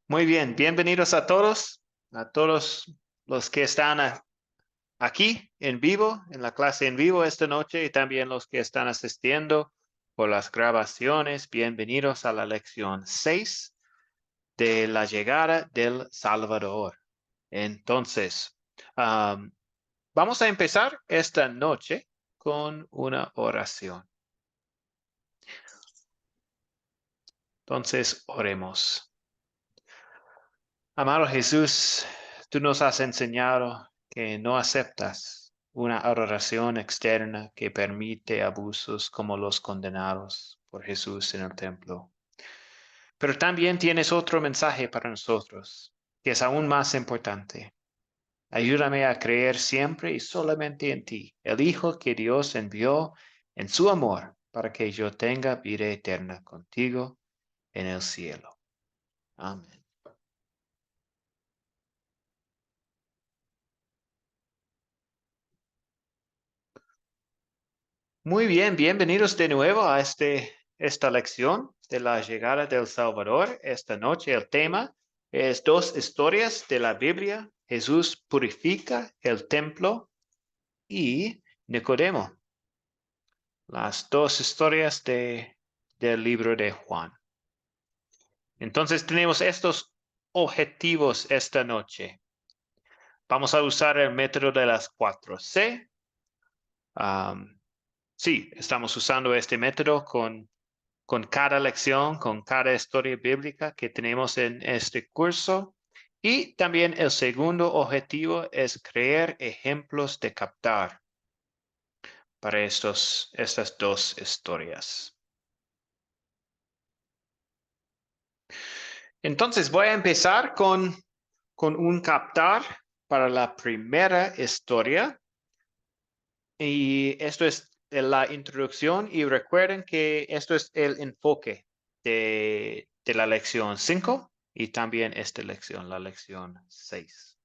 Muy bien, bienvenidos a todos los que están aquí en vivo, en la clase en vivo esta noche y también los que están asistiendo por las grabaciones. Bienvenidos a la lección 6 de la llegada del Salvador. Entonces, vamos a empezar esta noche con una oración. Entonces, oremos. Amado Jesús, tú nos has enseñado que no aceptas una adoración externa que permite abusos como los condenados por Jesús en el templo. Pero también tienes otro mensaje para nosotros, que es aún más importante. Ayúdame a creer siempre y solamente en ti, el Hijo que Dios envió en su amor para que yo tenga vida eterna contigo en el cielo. Amén. Muy bien, bienvenidos de nuevo a esta lección de la llegada del Salvador. Esta noche el tema es dos historias de la Biblia. Jesús purifica el templo y Nicodemo. Las dos historias del libro de Juan. Entonces tenemos estos objetivos esta noche. Vamos a usar el método de las 4C. Sí, estamos usando este método con cada lección, con cada historia bíblica que tenemos en este curso. Y también el segundo objetivo es crear ejemplos de captar para estas dos historias. Entonces voy a empezar con un captar para la primera historia. Y esto es la introducción y recuerden que esto es el enfoque de la lección 5 y también esta lección, la lección 6.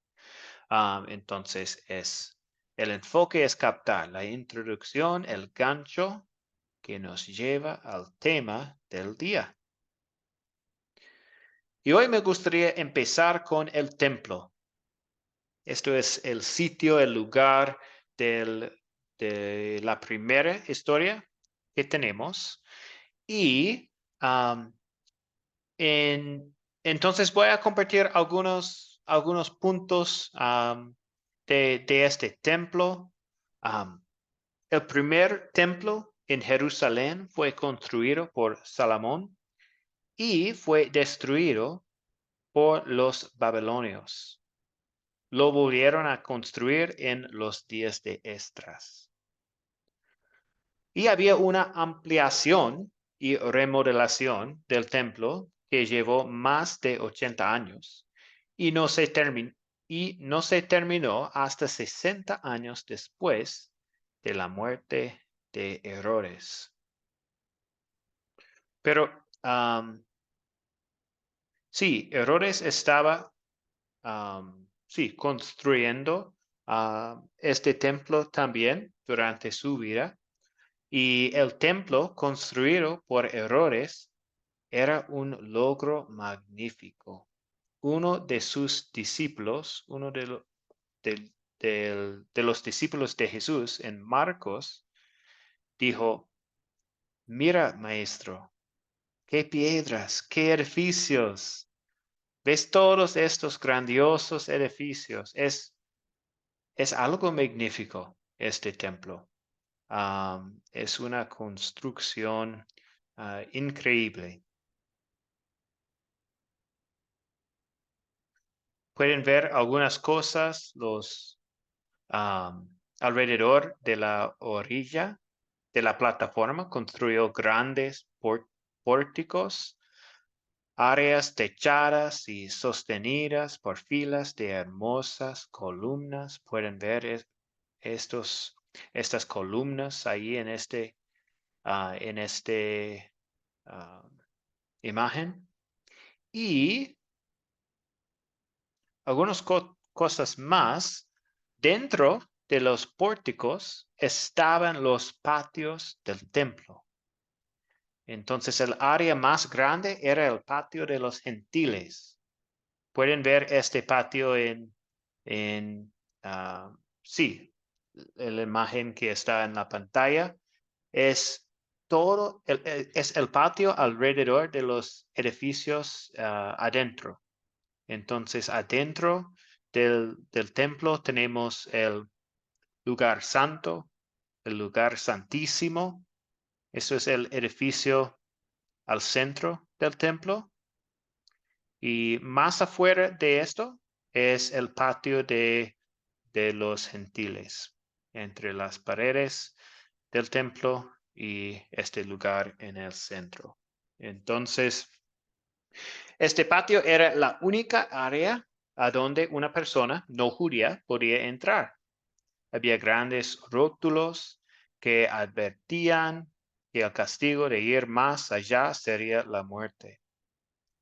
Entonces el enfoque es captar la introducción, el gancho que nos lleva al tema del día. Y hoy me gustaría empezar con el templo. Esto es el sitio, el lugar de la primera historia que tenemos. Y um, entonces voy a compartir algunos puntos de este templo. Um, el primer templo en Jerusalén fue construido por Salomón y fue destruido por los babilonios. Lo volvieron a construir en los días de Esdras. Y había una ampliación y remodelación del templo que llevó más de 80 años y no se terminó hasta 60 años después de la muerte de Herodes. Pero sí, Herodes estaba construyendo este templo también durante su vida. Y el templo construido por Herodes era un logro magnífico. Uno de sus discípulos, de los discípulos de Jesús en Marcos, dijo, mira, maestro, qué piedras, qué edificios. ¿Ves todos estos grandiosos edificios? Es algo magnífico este templo. Es una construcción increíble. Pueden ver algunas cosas alrededor de la orilla de la plataforma. Construyó grandes pórticos, áreas techadas y sostenidas por filas de hermosas columnas. Pueden ver estas columnas ahí en este ah, imagen. Y algunas cosas más. Dentro de los pórticos estaban los patios del templo. Entonces el área más grande era el patio de los gentiles. Pueden ver este patio sí, la imagen que está en la pantalla. Es es el patio alrededor de los edificios adentro. Entonces, adentro del templo tenemos el lugar santo, el lugar santísimo. Eso es el edificio al centro del templo. Y más afuera de esto es el patio de los gentiles, entre las paredes del templo y este lugar en el centro. Entonces, este patio era la única área a donde una persona no judía podía entrar. Había grandes rótulos que advertían que el castigo de ir más allá sería la muerte.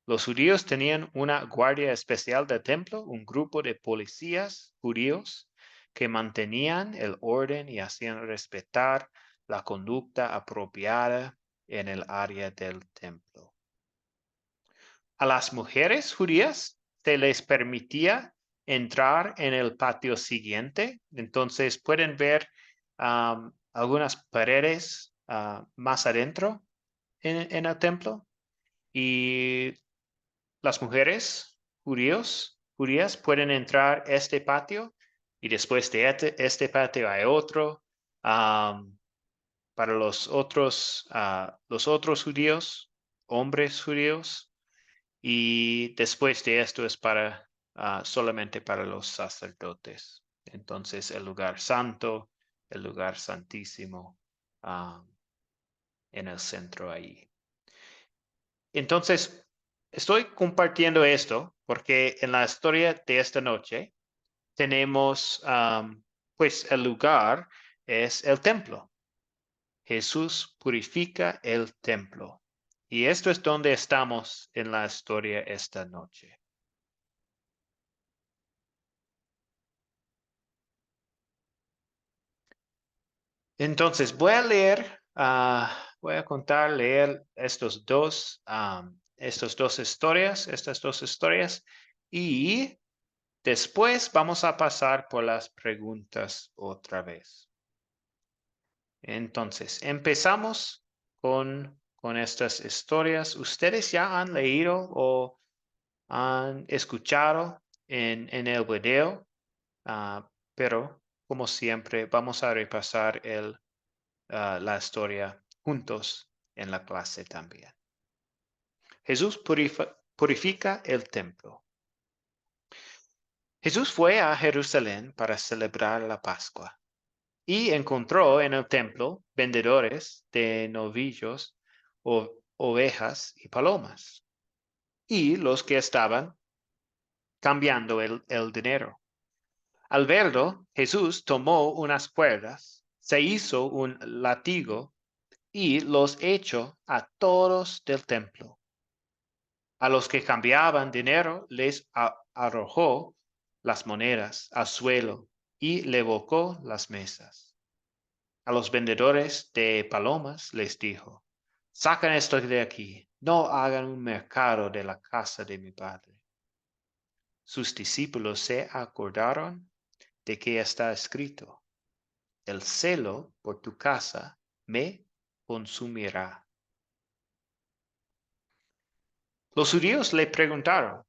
Los judíos tenían una guardia especial del templo, un grupo de policías judíos que mantenían el orden y hacían respetar la conducta apropiada en el área del templo. A las mujeres judías se les permitía entrar en el patio siguiente. Entonces pueden ver algunas paredes más adentro en el templo. Y las mujeres judías pueden entrar a este patio y después de este patio hay otro para los otros judíos, hombres judíos. Y después de esto es solamente para los sacerdotes. Entonces el lugar santo, el lugar santísimo en el centro ahí. Entonces, estoy compartiendo esto porque en la historia de esta noche tenemos, pues el lugar es el templo. Jesús purifica el templo. Y esto es donde estamos en la historia esta noche. Entonces, voy a leer estas dos historias, y después vamos a pasar por las preguntas otra vez. Entonces, empezamos con estas historias. ¿Ustedes ya han leído o han escuchado en el video? Pero, como siempre, vamos a repasar la historia juntos en la clase también. Jesús purifica el templo. Jesús fue a Jerusalén para celebrar la Pascua y encontró en el templo vendedores de novillos, ovejas y palomas, y los que estaban cambiando el dinero. Al verlo, Jesús tomó unas cuerdas, se hizo un látigo y los echó a todos del templo. A los que cambiaban dinero les arrojó las monedas al suelo y levocó las mesas. A los vendedores de palomas les dijo: «Sacan esto de aquí, no hagan un mercado de la casa de mi Padre». Sus discípulos se acordaron de que está escrito: «El celo por tu casa me consumirá». Los judíos le preguntaron: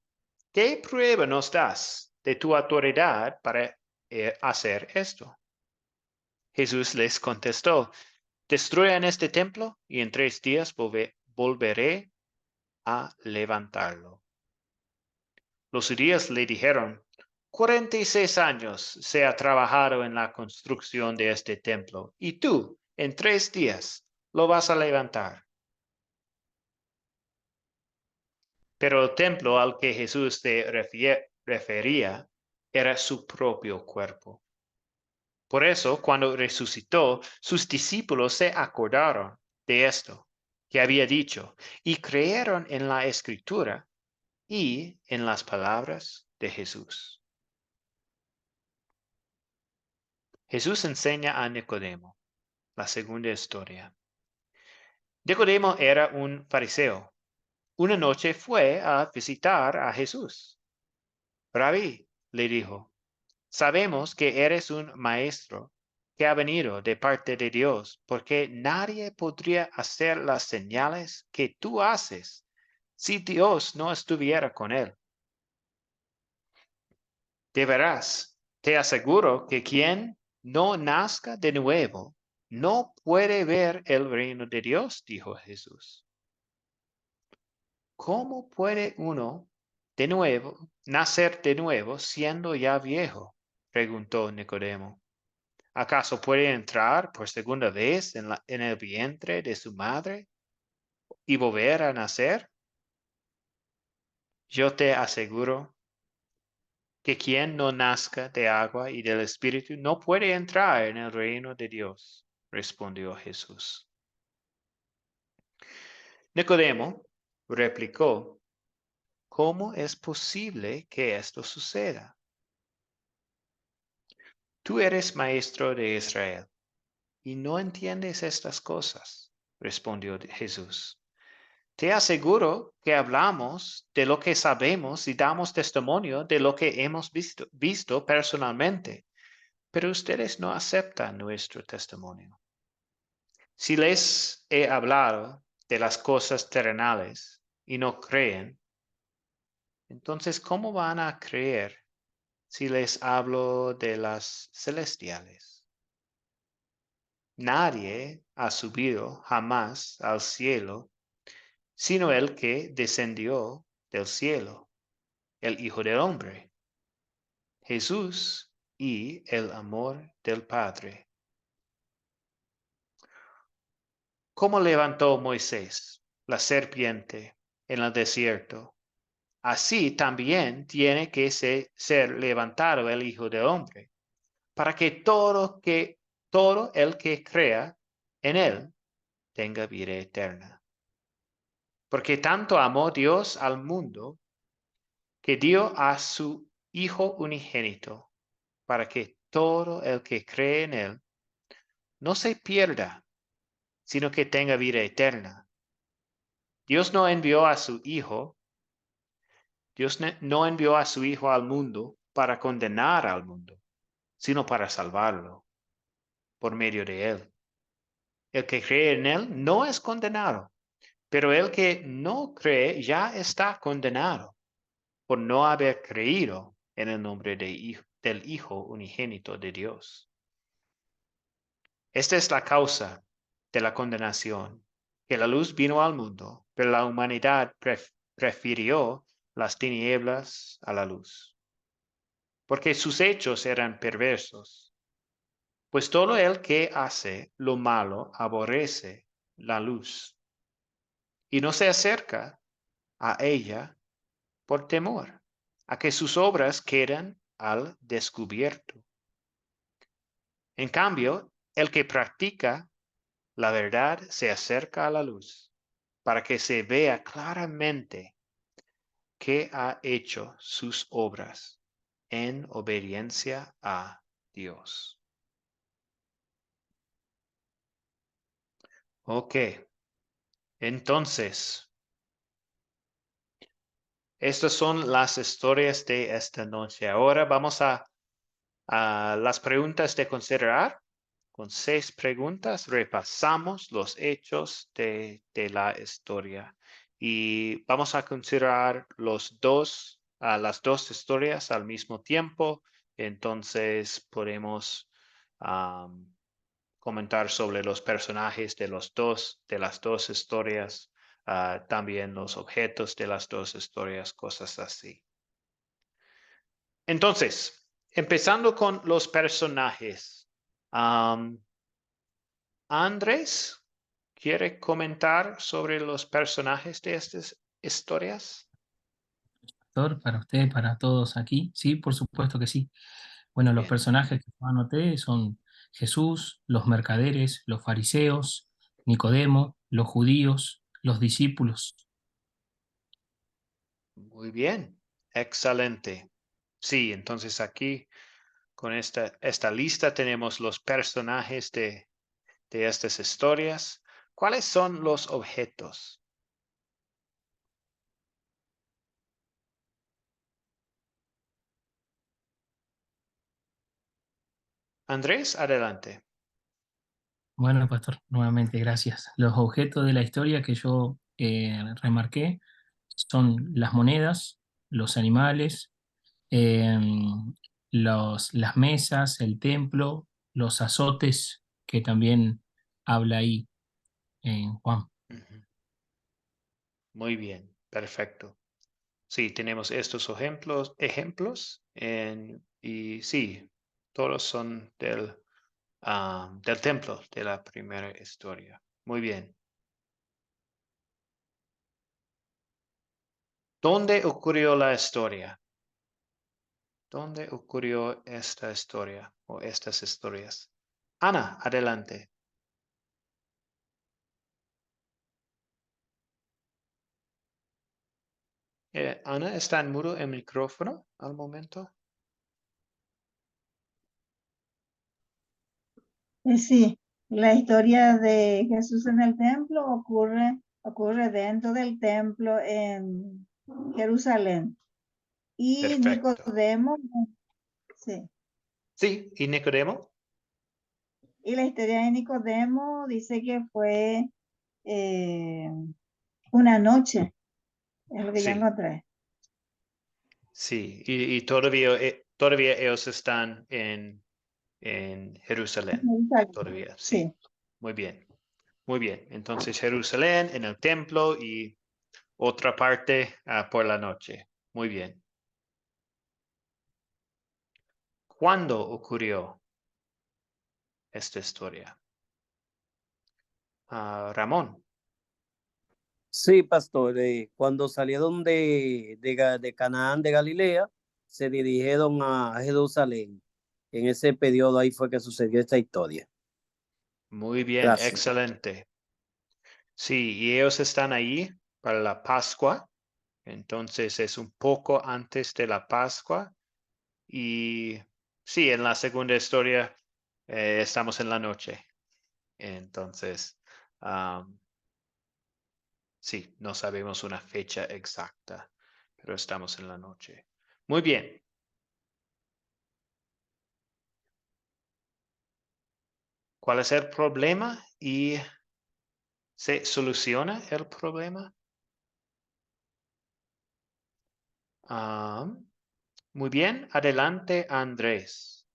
«¿Qué prueba nos das de tu autoridad para hacer esto?» Jesús les contestó: «Destruyan este templo y en 3 días volveré a levantarlo». Los judíos le dijeron: 46 años se ha trabajado en la construcción de este templo, y tú, en 3 días, lo vas a levantar. Pero el templo al que Jesús se refería era su propio cuerpo. Por eso, cuando resucitó, sus discípulos se acordaron de esto que había dicho y creyeron en la Escritura y en las palabras de Jesús. Jesús enseña a Nicodemo, la segunda historia. Nicodemo era un fariseo. Una noche fue a visitar a Jesús. Rabí, le dijo, sabemos que eres un maestro que ha venido de parte de Dios, porque nadie podría hacer las señales que tú haces si Dios no estuviera con él. De veras, te aseguro que quien no nazca de nuevo no puede ver el reino de Dios, dijo Jesús. ¿Cómo puede uno de nuevo nacer de nuevo siendo ya viejo? Preguntó Nicodemo. ¿Acaso puede entrar por segunda vez en el vientre de su madre y volver a nacer? Yo te aseguro que quien no nazca de agua y del Espíritu no puede entrar en el reino de Dios, respondió Jesús. Nicodemo replicó, ¿cómo es posible que esto suceda? Tú eres maestro de Israel y no entiendes estas cosas, respondió Jesús. Te aseguro que hablamos de lo que sabemos y damos testimonio de lo que hemos visto personalmente, pero ustedes no aceptan nuestro testimonio. Si les he hablado de las cosas terrenales y no creen, entonces ¿cómo van a creer si les hablo de las celestiales? Nadie ha subido jamás al cielo, sino el que descendió del cielo, el Hijo del Hombre, Jesús y el amor del Padre. ¿Cómo levantó Moisés la serpiente en el desierto? Así también tiene que ser levantado el Hijo del Hombre, para que todo el que crea en él tenga vida eterna. Porque tanto amó Dios al mundo que dio a su Hijo unigénito, para que todo el que cree en él no se pierda, sino que tenga vida eterna. Dios no envió a su Hijo, Dios no envió a su Hijo al mundo para condenar al mundo, sino para salvarlo por medio de él. El que cree en él no es condenado, pero el que no cree ya está condenado por no haber creído en el nombre del Hijo unigénito de Dios. Esta es la causa de la condenación, que la luz vino al mundo, pero la humanidad prefirió las tinieblas a la luz, porque sus hechos eran perversos. Pues todo el que hace lo malo aborrece la luz y no se acerca a ella por temor a que sus obras queden al descubierto. En cambio, el que practica la verdad se acerca a la luz para que se vea claramente que ha hecho sus obras en obediencia a Dios. Ok, entonces, estas son las historias de esta noche. Ahora vamos a las preguntas de considerar. Con 6 preguntas repasamos los hechos de la historia y vamos a considerar las dos historias al mismo tiempo. Entonces podemos comentar sobre los personajes de las dos historias, también los objetos de las dos historias, cosas así. Entonces, empezando con los personajes. Andrés, ¿quiere comentar sobre los personajes de estas historias? Para usted, para todos aquí. Sí, por supuesto que sí. Bueno, los Bien, personajes que yo anoté son Jesús, los mercaderes, los fariseos, Nicodemo, los judíos, los discípulos. muy bien, excelente. Sí, entonces aquí con esta lista tenemos los personajes de estas historias. ¿Cuáles son los objetos? Andrés, adelante. Bueno, pastor, nuevamente gracias. Los objetos de la historia que yo remarqué son las monedas, los animales, eh, las mesas, el templo, los azotes, que también habla ahí en Juan. Ujú. Muy bien, perfecto. Sí, tenemos estos ejemplos y sí, todos son del templo, de la primera historia. Muy bien. ¿Dónde ocurrió la historia? ¿Dónde ocurrió esta historia o estas historias? Ana, adelante. Ana, ¿está en mudo el micrófono al momento? Sí, la historia de Jesús en el templo ocurre dentro del templo en Jerusalén. Y Perfecto. Nicodemo, sí, Sí, ¿y Nicodemo? y la historia de Nicodemo dice que fue eh, una noche, es lo que yo Sí, encontré. sí. Y todavía ellos están en Jerusalén. Todavía, sí. Sí, Muy bien. Muy bien. Entonces Jerusalén en el templo y otra parte por la noche. Muy bien. ¿Cuándo ocurrió esta historia? Ramón. Sí, pastor, cuando salieron de Canaán de Galilea, se dirigieron a Jerusalén. En ese periodo ahí fue que sucedió esta historia. Muy bien, Gracias. excelente. Sí, y ellos están ahí para la Pascua. Entonces es un poco antes de la Pascua. Y sí, en la segunda historia estamos en la noche. Entonces, am, sí, no sabemos una fecha exacta, pero estamos en la noche. Muy bien. ¿Cuál es el problema? ¿Y se soluciona el problema? Am, muy bien. Adelante, Andrés.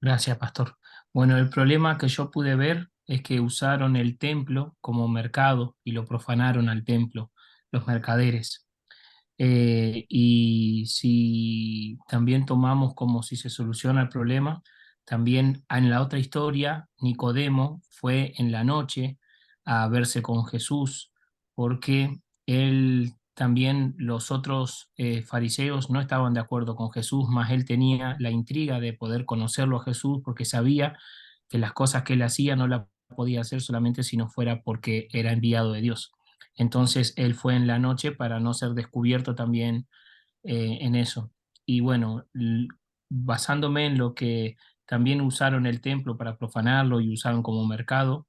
Gracias, pastor. Bueno, el problema que yo pude ver es que usaron el templo como mercado y lo profanaron al templo, los mercaderes. Y si también tomamos como si se soluciona el problema, también en la otra historia, Nicodemo fue en la noche a verse con Jesús, porque él también, los otros fariseos no estaban de acuerdo con Jesús, mas él tenía la intriga de poder conocerlo a Jesús porque sabía que las cosas que él hacía no las podía hacer solamente si no fuera porque era enviado de Dios. Entonces él fue en la noche para no ser descubierto también en eso. Y bueno, basándome en lo que también usaron el templo para profanarlo y usaron como mercado,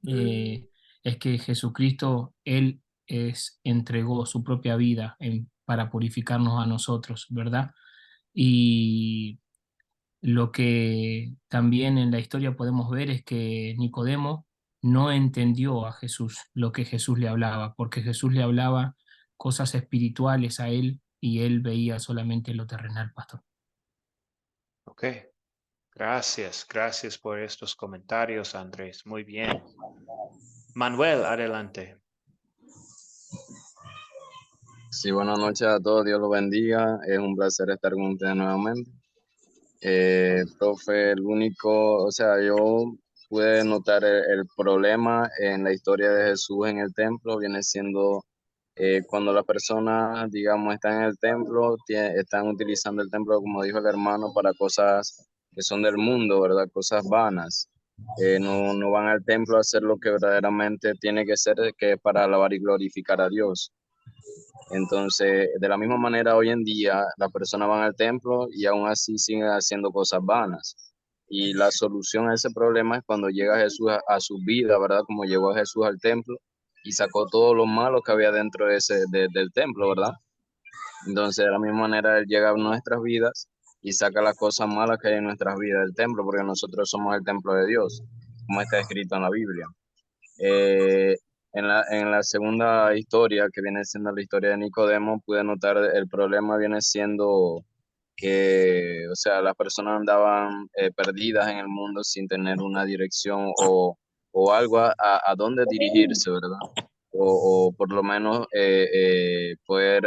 es que Jesucristo, Él entregó su propia vida para purificarnos a nosotros, ¿verdad? Y lo que también en la historia podemos ver es que Nicodemo no entendió a Jesús, lo que Jesús le hablaba, porque Jesús le hablaba cosas espirituales a él y él veía solamente lo terrenal, pastor. Ok. Gracias, gracias por estos comentarios, Andrés. Muy bien. Manuel, adelante. Sí, buenas noches a todos, Dios los bendiga. Es un placer estar con ustedes nuevamente. Profe, el único, o sea, yo pude notar el problema en la historia de Jesús en el templo, viene siendo cuando las personas, digamos, están en el templo, están utilizando el templo, como dijo el hermano, para cosas que son del mundo, ¿verdad? Cosas vanas. No van al templo a hacer lo que verdaderamente tiene que ser, que es para alabar y glorificar a Dios. Entonces, de la misma manera, hoy en día las personas van al templo y aún así siguen haciendo cosas vanas. Y la solución a ese problema es cuando llega Jesús a su vida, ¿verdad? Como llegó Jesús al templo y sacó todo lo malo que había dentro del templo, ¿verdad? Entonces, de la misma manera, Él llega a nuestras vidas y saca las cosas malas que hay en nuestras vidas del templo, porque nosotros somos el templo de Dios, como está escrito en la Biblia. En la segunda historia, que viene siendo la historia de Nicodemo, pude notar el problema viene siendo que, o sea, las personas andaban perdidas en el mundo sin tener una dirección o algo a dónde dirigirse, ¿verdad? O por lo menos poder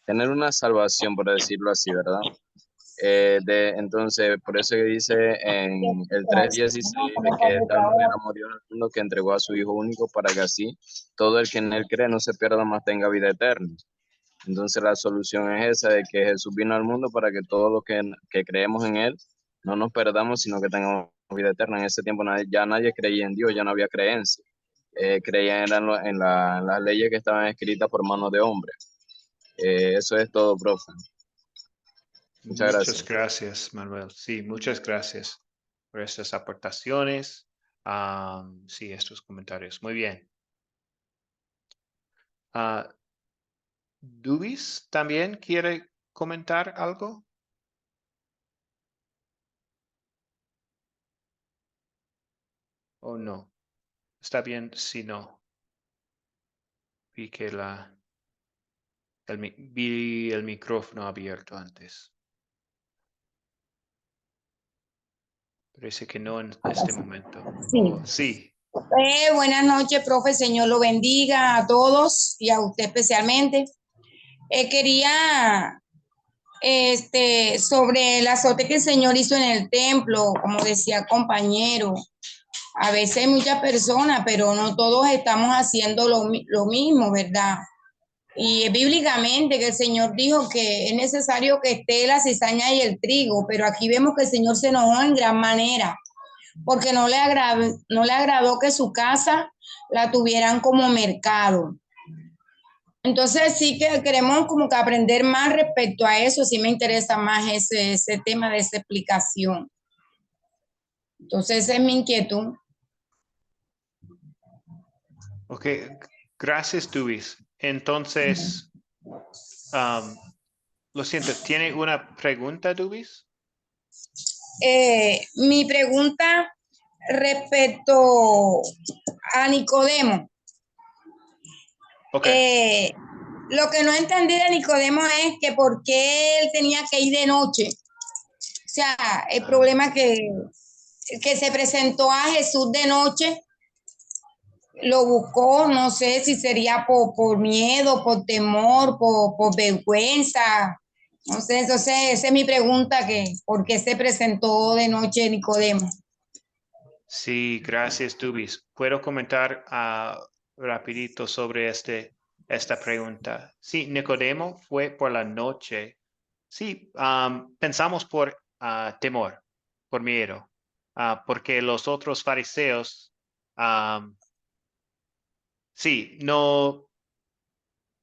tener una salvación, por decirlo así, ¿verdad? Entonces, por eso que dice en el 3:16 de que de tal manera murió en el mundo que entregó a su Hijo único para que así todo el que en él cree no se pierda, más tenga vida eterna. Entonces la solución es esa, de que Jesús vino al mundo para que todos los que creemos en él no nos perdamos, sino que tengamos vida eterna. En ese tiempo ya nadie creía en Dios, ya no había creencia. Creían en las leyes que estaban escritas por manos de hombres. Eso es todo, profe. Muchas Muchas gracias. gracias, Manuel. Sí, muchas gracias por estas aportaciones. Sí, estos comentarios. Muy bien. Dubis también quiere comentar algo. ¿O no? Está bien si no. Vi que vi el micrófono abierto antes. Parece que no en este momento. Sí. Sí. Buenas noches, profe. Señor lo bendiga a todos y a usted especialmente. Quería, sobre el azote que el Señor hizo en el templo, como decía compañero. A veces hay muchas personas, pero no todos estamos haciendo lo mismo, ¿verdad? Y bíblicamente que el Señor dijo que es necesario que esté la cizaña y el trigo, pero aquí vemos que el Señor se enojó en gran manera, porque no le agradó que su casa la tuvieran como mercado. Entonces sí que queremos como que aprender más respecto a eso, sí me interesa más ese tema de esa explicación. Entonces esa es mi inquietud. Ok, gracias, Dubis. Entonces, lo siento, ¿tiene una pregunta, Dubis? Mi pregunta respecto a Nicodemo. Okay. Lo que no entendí de Nicodemo es que por qué él tenía que ir de noche. O sea, el problema que se presentó a Jesús de noche, lo buscó, no sé si sería por miedo, por temor, por vergüenza. No sé, entonces esa es mi pregunta, que ¿por qué se presentó de noche Nicodemo? Sí, gracias, Dubis. ¿Puedo comentar rapidito sobre esta pregunta? Sí, Nicodemo fue por la noche. Sí, pensamos por temor, por miedo, porque los otros fariseos, sí, no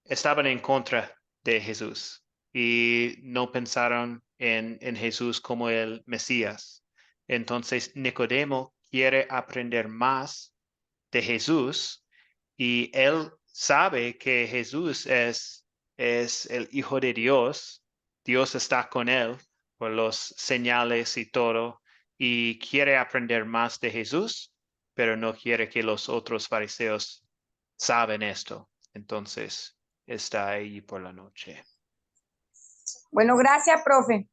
estaban en contra de Jesús y no pensaron en Jesús como el Mesías. Entonces, Nicodemo quiere aprender más de Jesús y él sabe que Jesús es el Hijo de Dios. Dios está con él por los señales y todo, y quiere aprender más de Jesús, pero no quiere que los otros fariseos saben esto. Entonces, está ahí por la noche. Bueno, gracias, profe.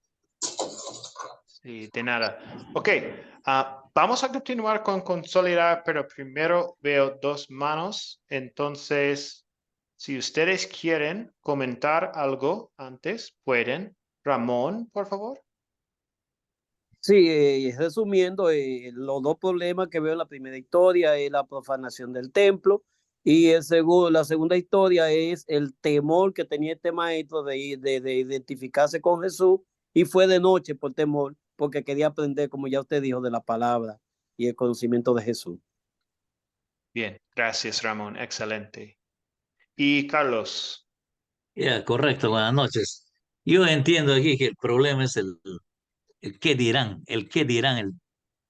Sí, de nada. Ok, vamos a continuar con consolidar, pero primero veo dos manos. Entonces, si ustedes quieren comentar algo antes, pueden. Ramón, por favor. Sí, resumiendo, los dos problemas que veo en la primera historia es la profanación del templo y la segunda historia es el temor que tenía este maestro de identificarse con Jesús, y fue de noche por temor, porque quería aprender, como ya usted dijo, de la palabra y el conocimiento de Jesús. Bien, gracias, Ramón. Excelente. Y Carlos. Ya, correcto, buenas noches. Yo entiendo aquí que el problema es el qué dirán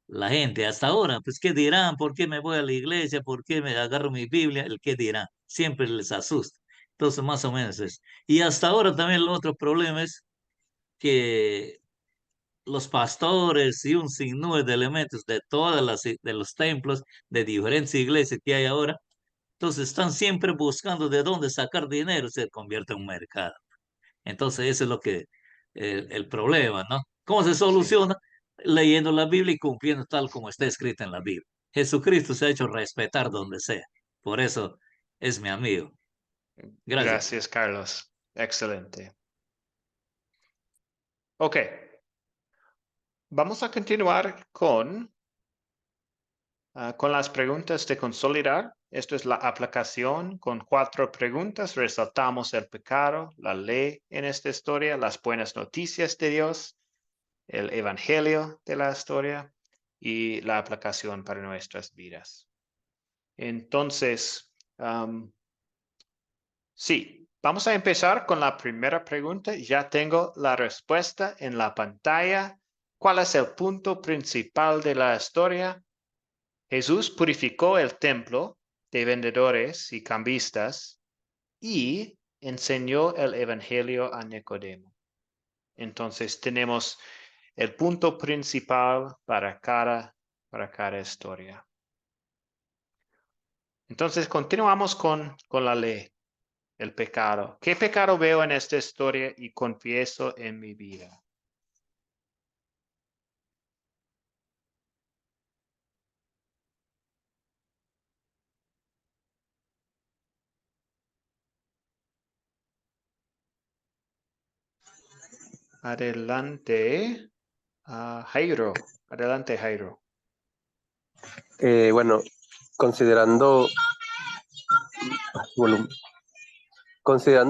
la gente hasta ahora, pues qué dirán, por qué me voy a la iglesia, por qué me agarro mi Biblia, el qué dirán, siempre les asusta. Entonces, más o menos es. Y hasta ahora también el otro problema es que los pastores y un sinnúmero de elementos de de los templos, de diferentes iglesias que hay ahora, entonces están siempre buscando de dónde sacar dinero, se convierte en un mercado. Entonces ese es lo que el problema, ¿no? ¿Cómo se Sí, soluciona? Leyendo la Biblia y cumpliendo tal como está escrita en la Biblia. Jesucristo se ha hecho respetar donde sea. Por eso es mi amigo. Gracias. gracias, Carlos. Excelente. Ok. Vamos a continuar con las preguntas de consolidar. Esto es la aplicación con 4 preguntas. Resaltamos el pecado, la ley en esta historia, las buenas noticias de Dios, el evangelio de la historia y la aplicación para nuestras vidas. Entonces, sí, vamos a empezar con la primera pregunta. Ya tengo la respuesta en la pantalla. ¿Cuál es el punto principal de la historia? Jesús purificó el templo de vendedores y cambistas y enseñó el evangelio a Nicodemo. Entonces tenemos el punto principal para cada historia. Entonces continuamos con la ley, el pecado. ¿Qué pecado veo en esta historia y confieso en mi vida? Adelante, Jairo. Adelante, Jairo. Bueno, considerando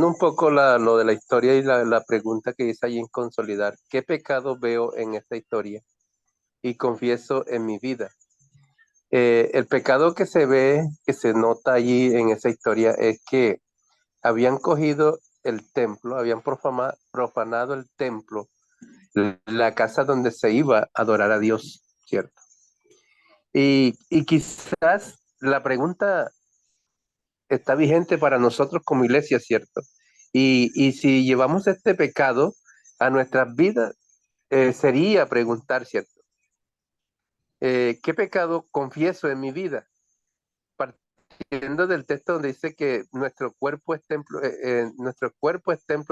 un poco lo de la historia y la pregunta que hice allí en consolidar, ¿qué pecado veo en esta historia? Y confieso en mi vida. El pecado que se ve, que se nota allí en esa historia es que habían cogido el templo, habían profanado el templo, la casa donde se iba a adorar a Dios, ¿cierto? Y quizás la pregunta está vigente para nosotros como iglesia, ¿cierto? Y si llevamos este pecado a nuestras vidas, sería preguntar, ¿cierto? ¿Qué pecado confieso en mi vida? Partiendo del texto donde dice que nuestro cuerpo es templo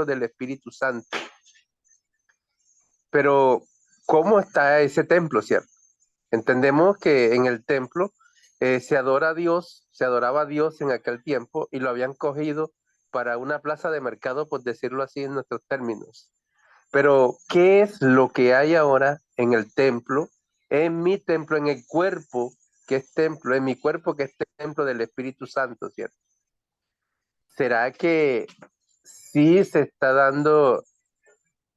del Espíritu Santo. Pero, ¿cómo está ese templo, cierto? Entendemos que en el templo se adora a Dios, se adoraba a Dios en aquel tiempo y lo habían cogido para una plaza de mercado, por decirlo así en nuestros términos. Pero, ¿qué es lo que hay ahora en el templo, en mi templo, en el cuerpo que es templo, en mi cuerpo que es templo del Espíritu Santo, ¿cierto? ¿Será que sí se está dando,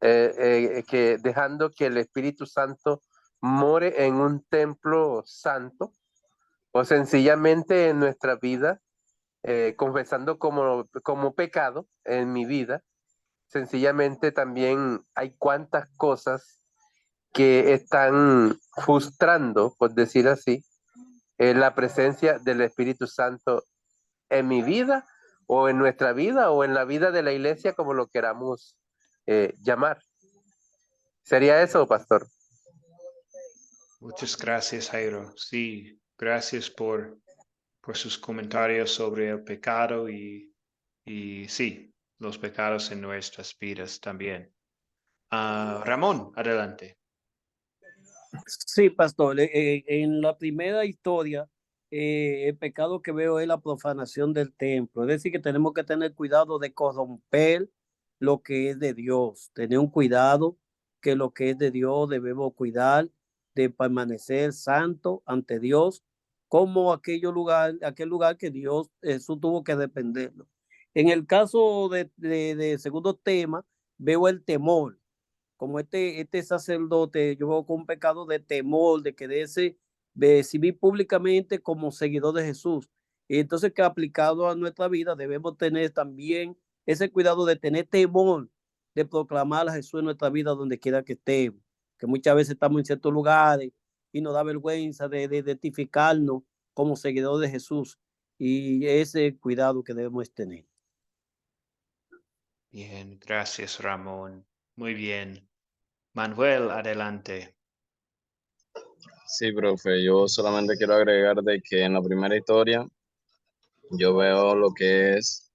que dejando que el Espíritu Santo more en un templo santo? ¿O sencillamente en nuestra vida, confesando como pecado en mi vida, sencillamente también hay cuantas cosas que están frustrando, por decir así, la presencia del Espíritu Santo en mi vida o en nuestra vida o en la vida de la iglesia, como lo queramos llamar? ¿Sería eso, pastor? Muchas gracias, Jairo. Sí, gracias por sus comentarios sobre el pecado y sí, los pecados en nuestras vidas también. Ramón, adelante. Sí, pastor, en la primera historia, el pecado que veo es la profanación del templo. Es decir, que tenemos que tener cuidado de corromper lo que es de Dios, tener un cuidado que lo que es de Dios debemos cuidar de permanecer santo ante Dios, como aquel lugar que Dios, Jesús tuvo que dependerlo. En el caso de segundo tema, veo el temor como este sacerdote, yo veo con un pecado de temor, de quererse exhibir públicamente como seguidor de Jesús. Y entonces que aplicado a nuestra vida debemos tener también ese cuidado de tener temor, de proclamar a Jesús en nuestra vida donde quiera que estemos, que muchas veces estamos en ciertos lugares y nos da vergüenza de identificarnos como seguidor de Jesús, y ese cuidado que debemos tener. Bien, gracias, Ramón. Muy bien. Manuel, adelante. Sí, profe, yo solamente quiero agregar de que en la primera historia yo veo lo que es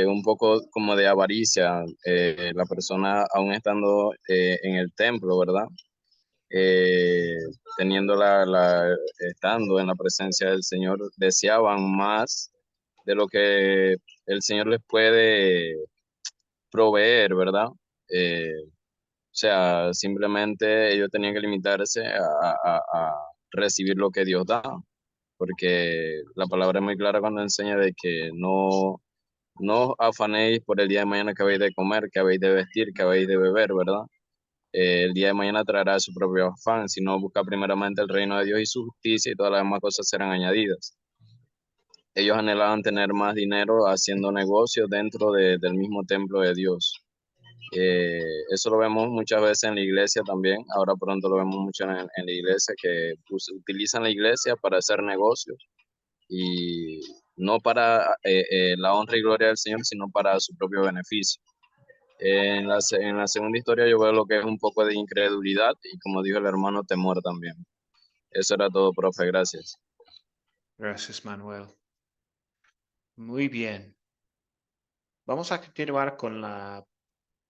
un poco como de avaricia, la persona aún estando en el templo, ¿verdad? Eh, teniendo estando en la presencia del Señor, deseaban más de lo que el Señor les puede proveer, ¿verdad? O sea, simplemente ellos tenían que limitarse a recibir lo que Dios da, porque la palabra es muy clara cuando enseña de que no os afanéis por el día de mañana que habéis de comer, que habéis de vestir, que habéis de beber, ¿verdad? El día de mañana traerá su propio afán, sino busca primeramente el reino de Dios y su justicia y todas las demás cosas serán añadidas. Ellos anhelaban tener más dinero haciendo negocios dentro del mismo templo de Dios. Eso lo vemos muchas veces en la iglesia también. Ahora pronto lo vemos mucho en la iglesia, que utilizan la iglesia para hacer negocios y no para la honra y gloria del Señor, sino para su propio beneficio. En la segunda historia yo veo lo que es un poco de incredulidad y, como dijo el hermano, temor también. Eso era todo, profe. Gracias. Gracias, Manuel. Muy bien. Vamos a continuar con la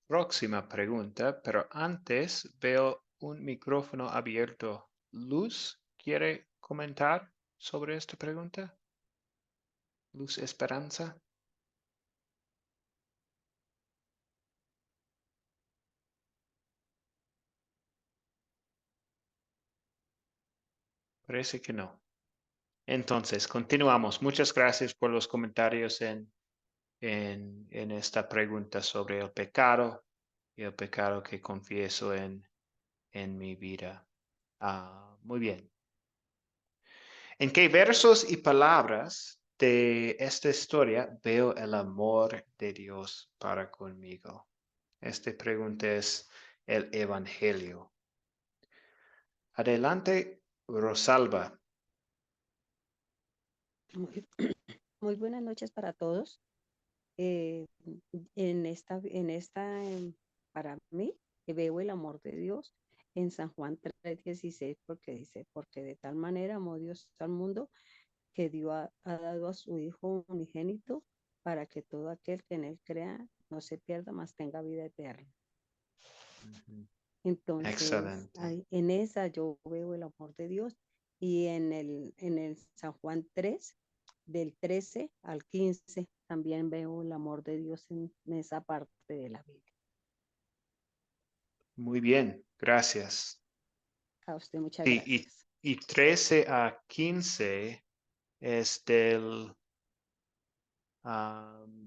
próxima pregunta, pero antes veo un micrófono abierto. Luz, ¿quiere comentar sobre esta pregunta? Luz Esperanza. Parece que no. Entonces, continuamos. Muchas gracias por los comentarios en esta pregunta sobre el pecado y el pecado que confieso en mi vida. Muy bien. ¿En qué versos y palabras de esta historia veo el amor de Dios para conmigo? Esta pregunta es el Evangelio. Adelante, Rosalba. Muy, muy buenas noches para todos. Eh, para mí, veo el amor de Dios en San Juan 3:16, porque dice, porque de tal manera amó Dios al mundo que ha dado a su Hijo unigénito para que todo aquel que en él crea no se pierda, mas tenga vida eterna. Entonces, Excelente. en esa yo veo el amor de Dios, y en el San Juan 3, del 13 al 15, también veo el amor de Dios en esa parte de la Biblia. Muy bien, gracias. A usted muchas Sí, gracias. y 13 a 15 es del,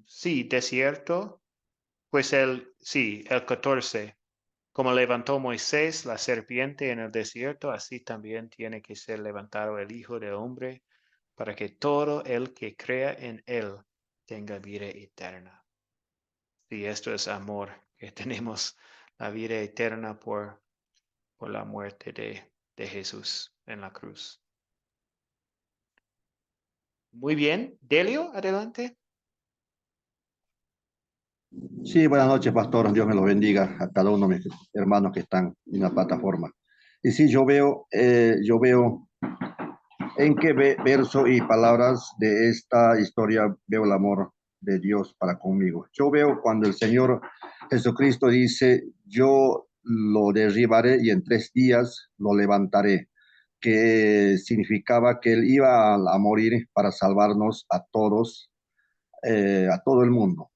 sí, desierto. Pues el 14. Como levantó Moisés la serpiente en el desierto, así también tiene que ser levantado el Hijo del Hombre, para que todo el que crea en él tenga vida eterna. Sí, esto es amor, que tenemos la vida eterna por la muerte de Jesús en la cruz. Muy bien. Delio, adelante. Sí, buenas noches, pastor. Dios me los bendiga a cada uno de mis hermanos que están en la plataforma. Y sí, yo veo en qué verso y palabras de esta historia veo el amor de Dios para conmigo. Yo veo cuando el Señor Jesucristo dice, yo lo derribaré y en 3 días lo levantaré, que significaba que Él iba a morir para salvarnos a todos, a todo el mundo.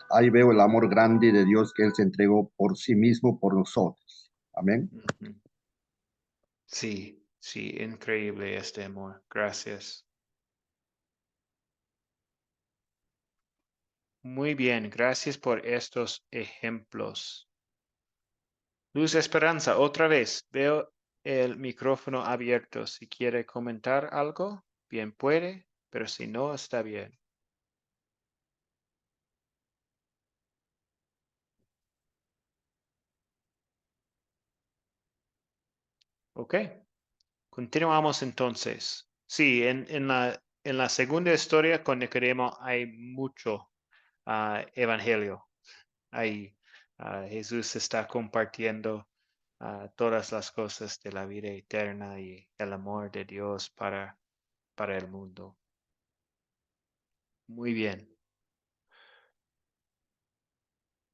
Ahí veo el amor grande de Dios que Él se entregó por sí mismo, por nosotros. Amén. Sí, sí, increíble este amor. Gracias. Muy bien, gracias por estos ejemplos. Luz Esperanza, otra vez, veo el micrófono abierto. Si quiere comentar algo, bien puede, pero si no, está bien. Ok, continuamos entonces. Sí, en la segunda historia con Nicodemo hay mucho evangelio. Hay Jesús está compartiendo todas las cosas de la vida eterna y el amor de Dios para el mundo. Muy bien.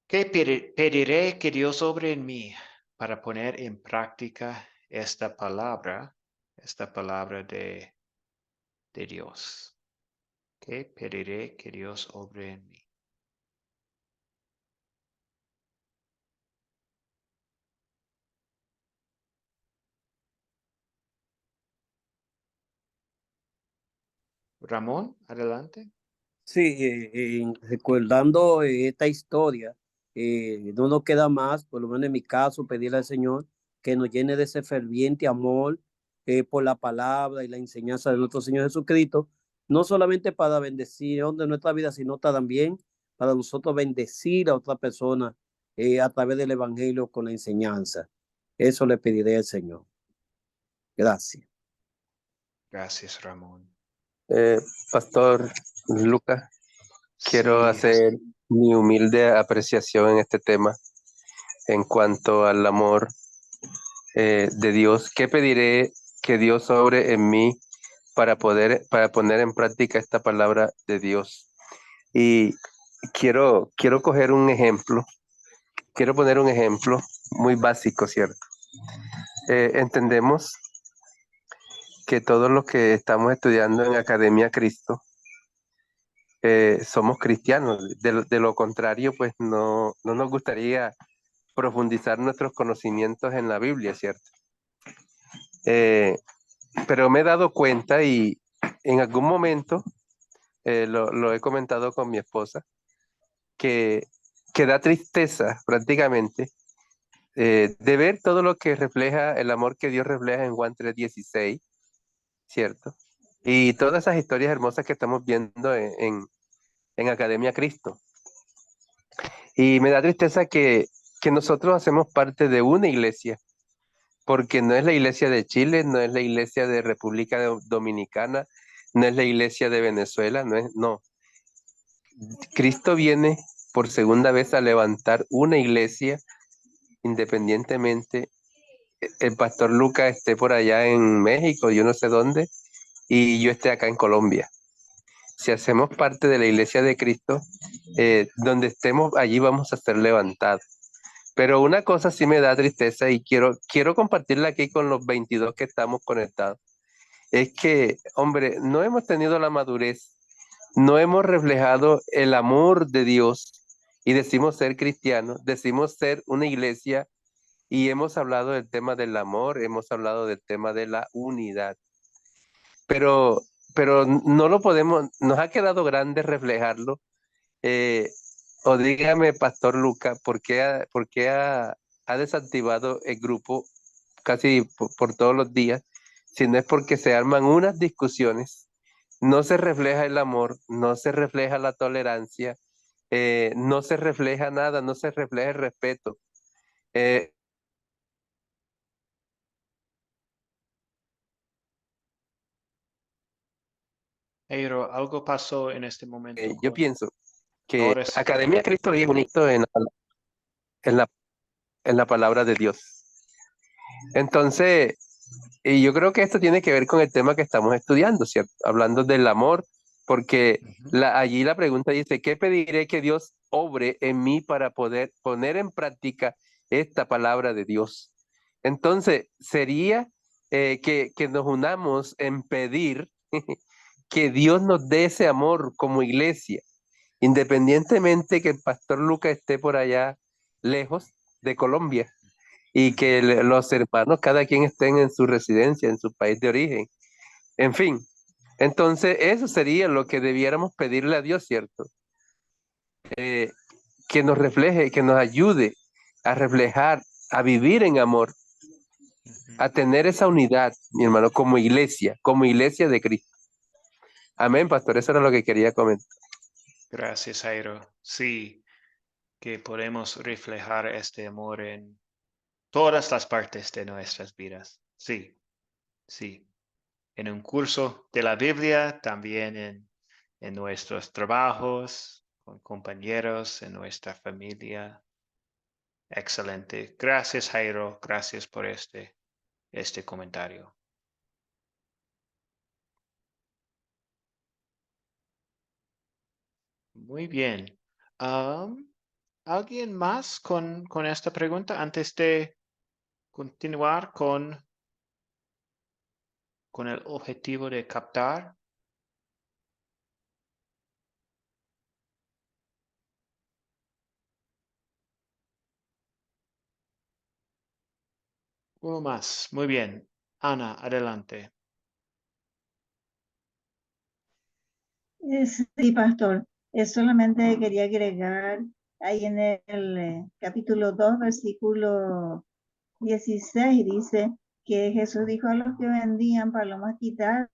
¿Qué pediré que Dios obre en mí para poner en práctica esta palabra de Dios? ¿Qué pediré que Dios obre en mí? Ramón, adelante. Sí, recordando esta historia, no nos queda más, por lo menos en mi caso, pedirle al Señor que nos llene de ese ferviente amor por la palabra y la enseñanza de nuestro Señor Jesucristo, no solamente para bendecir de nuestra vida, sino también para nosotros bendecir a otra persona a través del Evangelio con la enseñanza. Eso le pediré al Señor. Gracias. Gracias, Ramón. Pastor Lucas, quiero Sí, hacer mi humilde apreciación en este tema en cuanto al amor de Dios. ¿Qué pediré que Dios sobre en mí para poner en práctica esta palabra de Dios? Y quiero coger un ejemplo, quiero poner un ejemplo muy básico, ¿cierto? Entendemos que todos los que estamos estudiando en Academia Cristo somos cristianos. De lo contrario, pues no nos gustaría profundizar nuestros conocimientos en la Biblia, ¿cierto? Pero me he dado cuenta y en algún momento lo he comentado con mi esposa, que da tristeza prácticamente de ver todo lo que refleja el amor que Dios refleja en Juan 3:16, ¿cierto? Y todas esas historias hermosas que estamos viendo en Academia Cristo. Y me da tristeza que nosotros hacemos parte de una iglesia, porque no es la iglesia de Chile, no es la iglesia de República Dominicana, no es la iglesia de Venezuela, no. Cristo viene por segunda vez a levantar una iglesia independientemente. El pastor Lucas esté por allá en México, yo no sé dónde, y yo esté acá en Colombia. Si hacemos parte de la iglesia de Cristo, donde estemos, allí vamos a ser levantados. Pero una cosa sí me da tristeza y quiero compartirla aquí con los 22 que estamos conectados. Es que, hombre, no hemos tenido la madurez, no hemos reflejado el amor de Dios y decimos ser cristianos, decimos ser una iglesia y hemos hablado del tema del amor, hemos hablado del tema de la unidad. Pero no lo podemos, nos ha quedado grande reflejarlo. O dígame, Pastor Luca, ¿por qué ha desactivado el grupo casi por todos los días? Si no es porque se arman unas discusiones, no se refleja el amor, no se refleja la tolerancia, no se refleja nada, no se refleja el respeto. Pero algo pasó en este momento. Yo pienso que Ahora sí. Academia Cristo es bonito en la, en la palabra de Dios. Entonces, y yo creo que esto tiene que ver con el tema que estamos estudiando, ¿cierto? Hablando del amor, porque allí la pregunta dice, ¿qué pediré que Dios obre en mí para poder poner en práctica esta palabra de Dios? Entonces, sería que nos unamos en pedir que Dios nos dé ese amor como iglesia, independientemente que el pastor Lucas esté por allá lejos de Colombia y que los hermanos, cada quien estén en su residencia, en su país de origen. En fin, entonces eso sería lo que debiéramos pedirle a Dios, ¿cierto? Que nos refleje, que nos ayude a reflejar, a vivir en amor, a tener esa unidad, mi hermano, como iglesia de Cristo. Amén, pastor, eso era lo que quería comentar. Gracias, Jairo. Sí, que podemos reflejar este amor en todas las partes de nuestras vidas. Sí, sí. En un curso de la Biblia, también en nuestros trabajos, con compañeros, en nuestra familia. Excelente. Gracias, Jairo. Gracias por este comentario. Muy bien. ¿Alguien más con esta pregunta antes de continuar con el objetivo de captar? Uno más. Muy bien. Ana, adelante. Sí, pastor. Solamente quería agregar ahí en el capítulo 2, versículo 16, dice que Jesús dijo a los que vendían palomas: quitar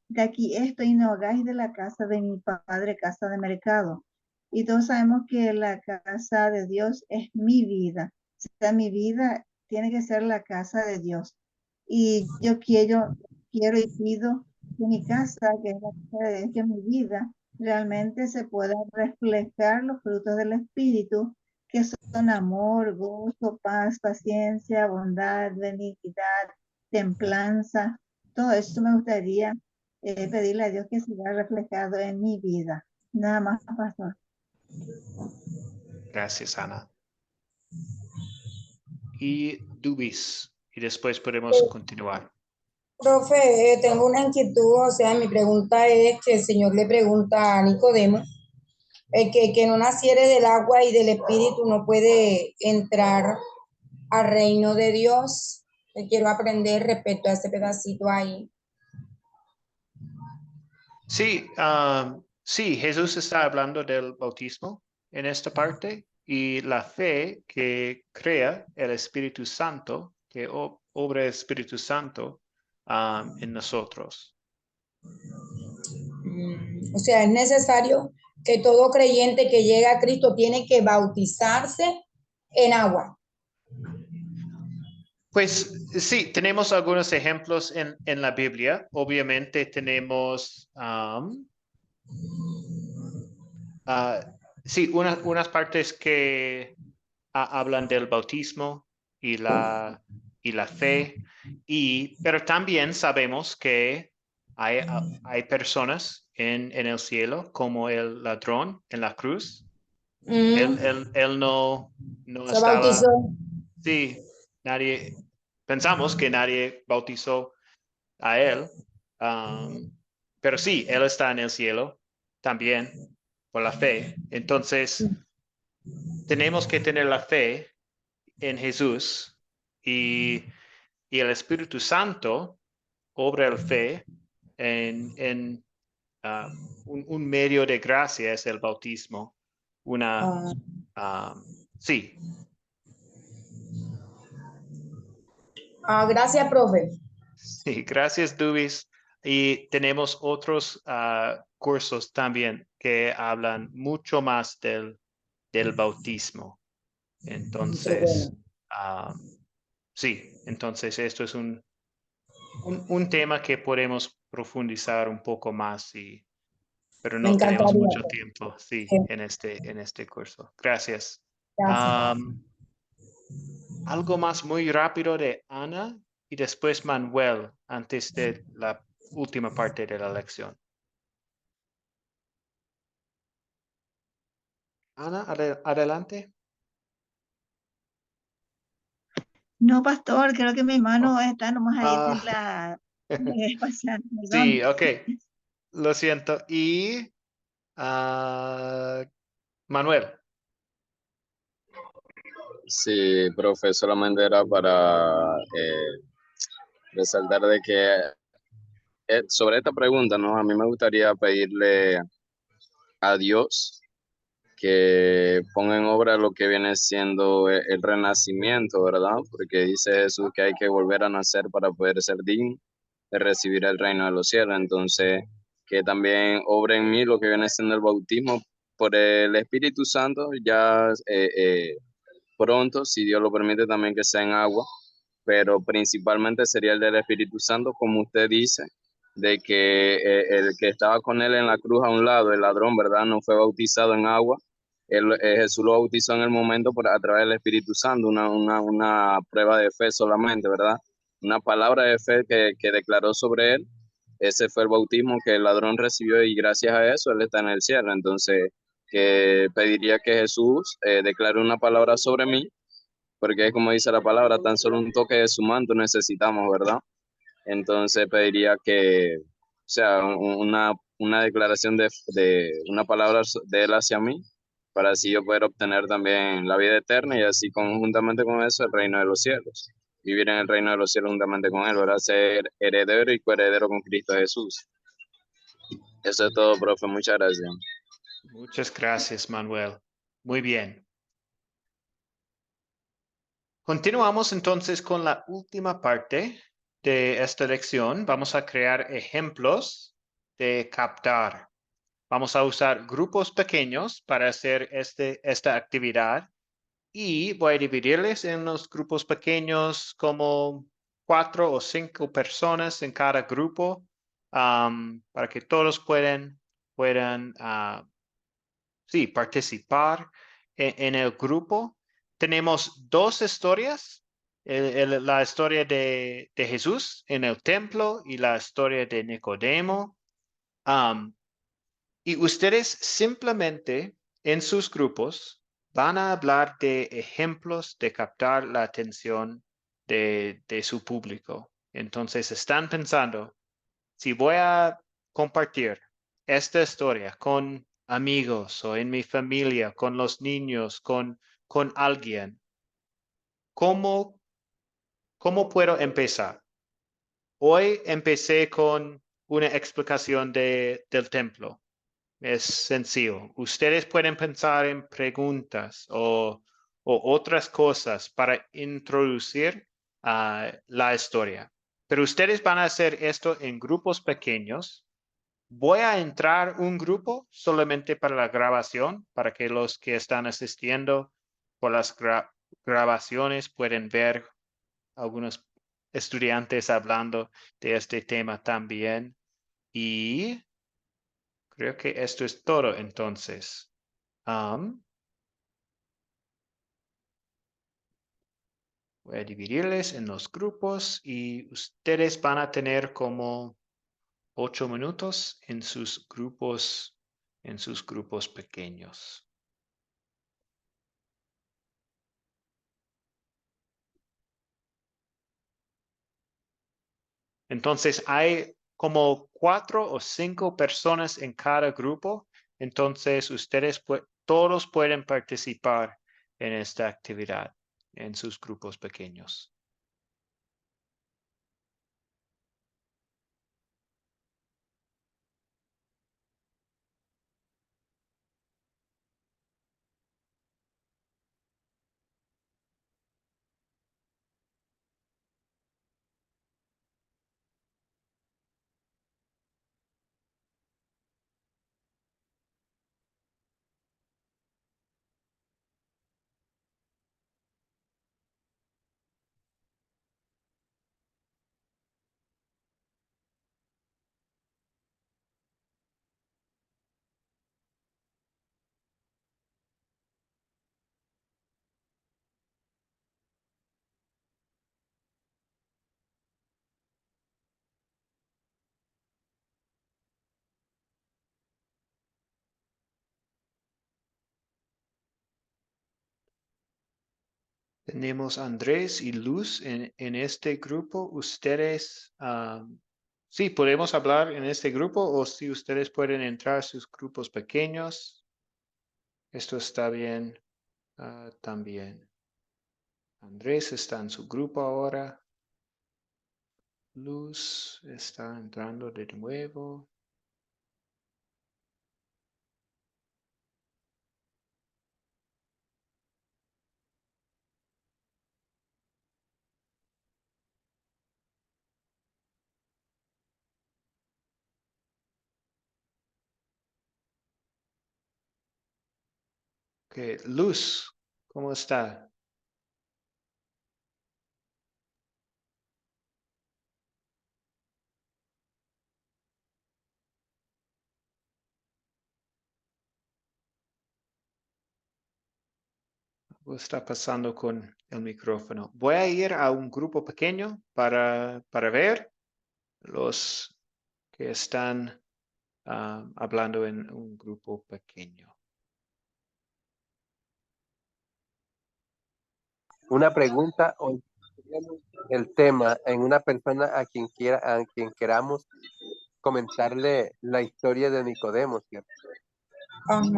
de aquí esto y no hagáis de la casa de mi padre casa de mercado. Y todos sabemos que la casa de Dios es mi vida. O sea, mi vida tiene que ser la casa de Dios. Y yo quiero y pido que mi casa, que es la casa de Dios, que mi vida realmente se pueda reflejar los frutos del Espíritu, que son amor, gozo, paz, paciencia, bondad, benignidad, templanza. Todo eso me gustaría pedirle a Dios que se vea reflejado en mi vida. Nada más, pastor. Gracias, Ana. Y Dubis. Y después podemos continuar. Profe, tengo una inquietud, o sea, mi pregunta es que el Señor le pregunta a Nicodemo, que no naciere del agua y del espíritu no puede entrar al reino de Dios. Quiero aprender respecto a ese pedacito ahí. Sí, sí, Jesús está hablando del bautismo en esta parte y la fe que crea el Espíritu Santo, que obra el Espíritu Santo en nosotros. O sea, es necesario que todo creyente que llega a Cristo tiene que bautizarse en agua. Pues sí, tenemos algunos ejemplos en la Biblia. Obviamente tenemos, sí, unas partes que hablan del bautismo y la fe, pero también sabemos que hay personas en el cielo, como el ladrón en la cruz. Él no Se estaba, bautizó. sí, pensamos que nadie bautizó a él, pero sí, él está en el cielo también por la fe. Entonces, tenemos que tener la fe en Jesús y el Espíritu Santo obra la fe en un medio de gracia es el bautismo. Sí. Gracias, profe. Sí, gracias, Dubis. Y tenemos otros cursos también que hablan mucho más del bautismo. Entonces, sí, entonces esto es un tema que podemos profundizar un poco más, pero Me no tenemos encantaría. mucho tiempo, sí, Sí. en este curso. Gracias. Gracias. Algo más muy rápido de Ana y después Manuel antes de la última parte de la lección. Ana, adelante. No, pastor, creo que mi mano está nomás ahí en la espacial. Sí, ok. Lo siento. Y Manuel. Sí, profe, solamente era para resaltar de que sobre esta pregunta, ¿no? A mí me gustaría pedirle a Dios que ponga en obra lo que viene siendo el renacimiento, ¿verdad? Porque dice Jesús que hay que volver a nacer para poder ser digno de recibir el reino de los cielos. Entonces, que también obre en mí lo que viene siendo el bautismo por el Espíritu Santo, ya pronto, si Dios lo permite, también que sea en agua, pero principalmente sería el del Espíritu Santo, como usted dice, de que el que estaba con él en la cruz a un lado, el ladrón, ¿verdad? No fue bautizado en agua, Jesús lo bautizó en el momento a través del Espíritu Santo, una prueba de fe solamente, ¿verdad? Una palabra de fe que declaró sobre él. Ese fue el bautismo que el ladrón recibió y gracias a eso él está en el cielo. Entonces, que pediría que Jesús declare una palabra sobre mí, porque es como dice la palabra, tan solo un toque de su manto necesitamos, ¿verdad? Entonces pediría que, o sea, una declaración de una palabra de él hacia mí, para así yo poder obtener también la vida eterna y así conjuntamente con eso el reino de los cielos. Vivir en el reino de los cielos juntamente con él, ¿verdad? Ser heredero y coheredero con Cristo Jesús. Eso es todo, profe. Muchas gracias. Muchas gracias, Manuel. Muy bien. Continuamos entonces con la última parte de esta lección. Vamos a crear ejemplos de captar. Vamos a usar grupos pequeños para hacer esta actividad y voy a dividirles en los grupos pequeños como 4 o 5 personas en cada grupo para que todos puedan sí, participar en el grupo. Tenemos dos historias, la historia de Jesús en el templo y la historia de Nicodemo. Y ustedes simplemente en sus grupos van a hablar de ejemplos de captar la atención de su público. Entonces están pensando, si voy a compartir esta historia con amigos o en mi familia, con los niños, con alguien, ¿cómo, cómo puedo empezar? Hoy empecé con una explicación del templo. Es sencillo. Ustedes pueden pensar en preguntas o otras cosas para introducir la historia. Pero ustedes van a hacer esto en grupos pequeños. Voy a entrar un grupo solamente para la grabación, para que los que están asistiendo por las grabaciones pueden ver algunos estudiantes hablando de este tema también. Y creo que esto es todo entonces. Voy a dividirles en los grupos y ustedes van a tener como 8 minutos en sus grupos pequeños. Entonces hay como 4 o 5 personas en cada grupo. Entonces ustedes todos pueden participar en esta actividad en sus grupos pequeños. Tenemos Andrés y Luz en este grupo. Ustedes, sí, podemos hablar en este grupo o si ustedes pueden entrar a sus grupos pequeños. Esto está bien también. Andrés está en su grupo ahora. Luz está entrando de nuevo. Okay. Luz, ¿cómo está? Algo está pasando con el micrófono. Voy a ir a un grupo pequeño para ver los que están hablando en un grupo pequeño. Una pregunta o el tema en una persona a quien queramos comentarle la historia de Nicodemo, ¿cierto? Ajá,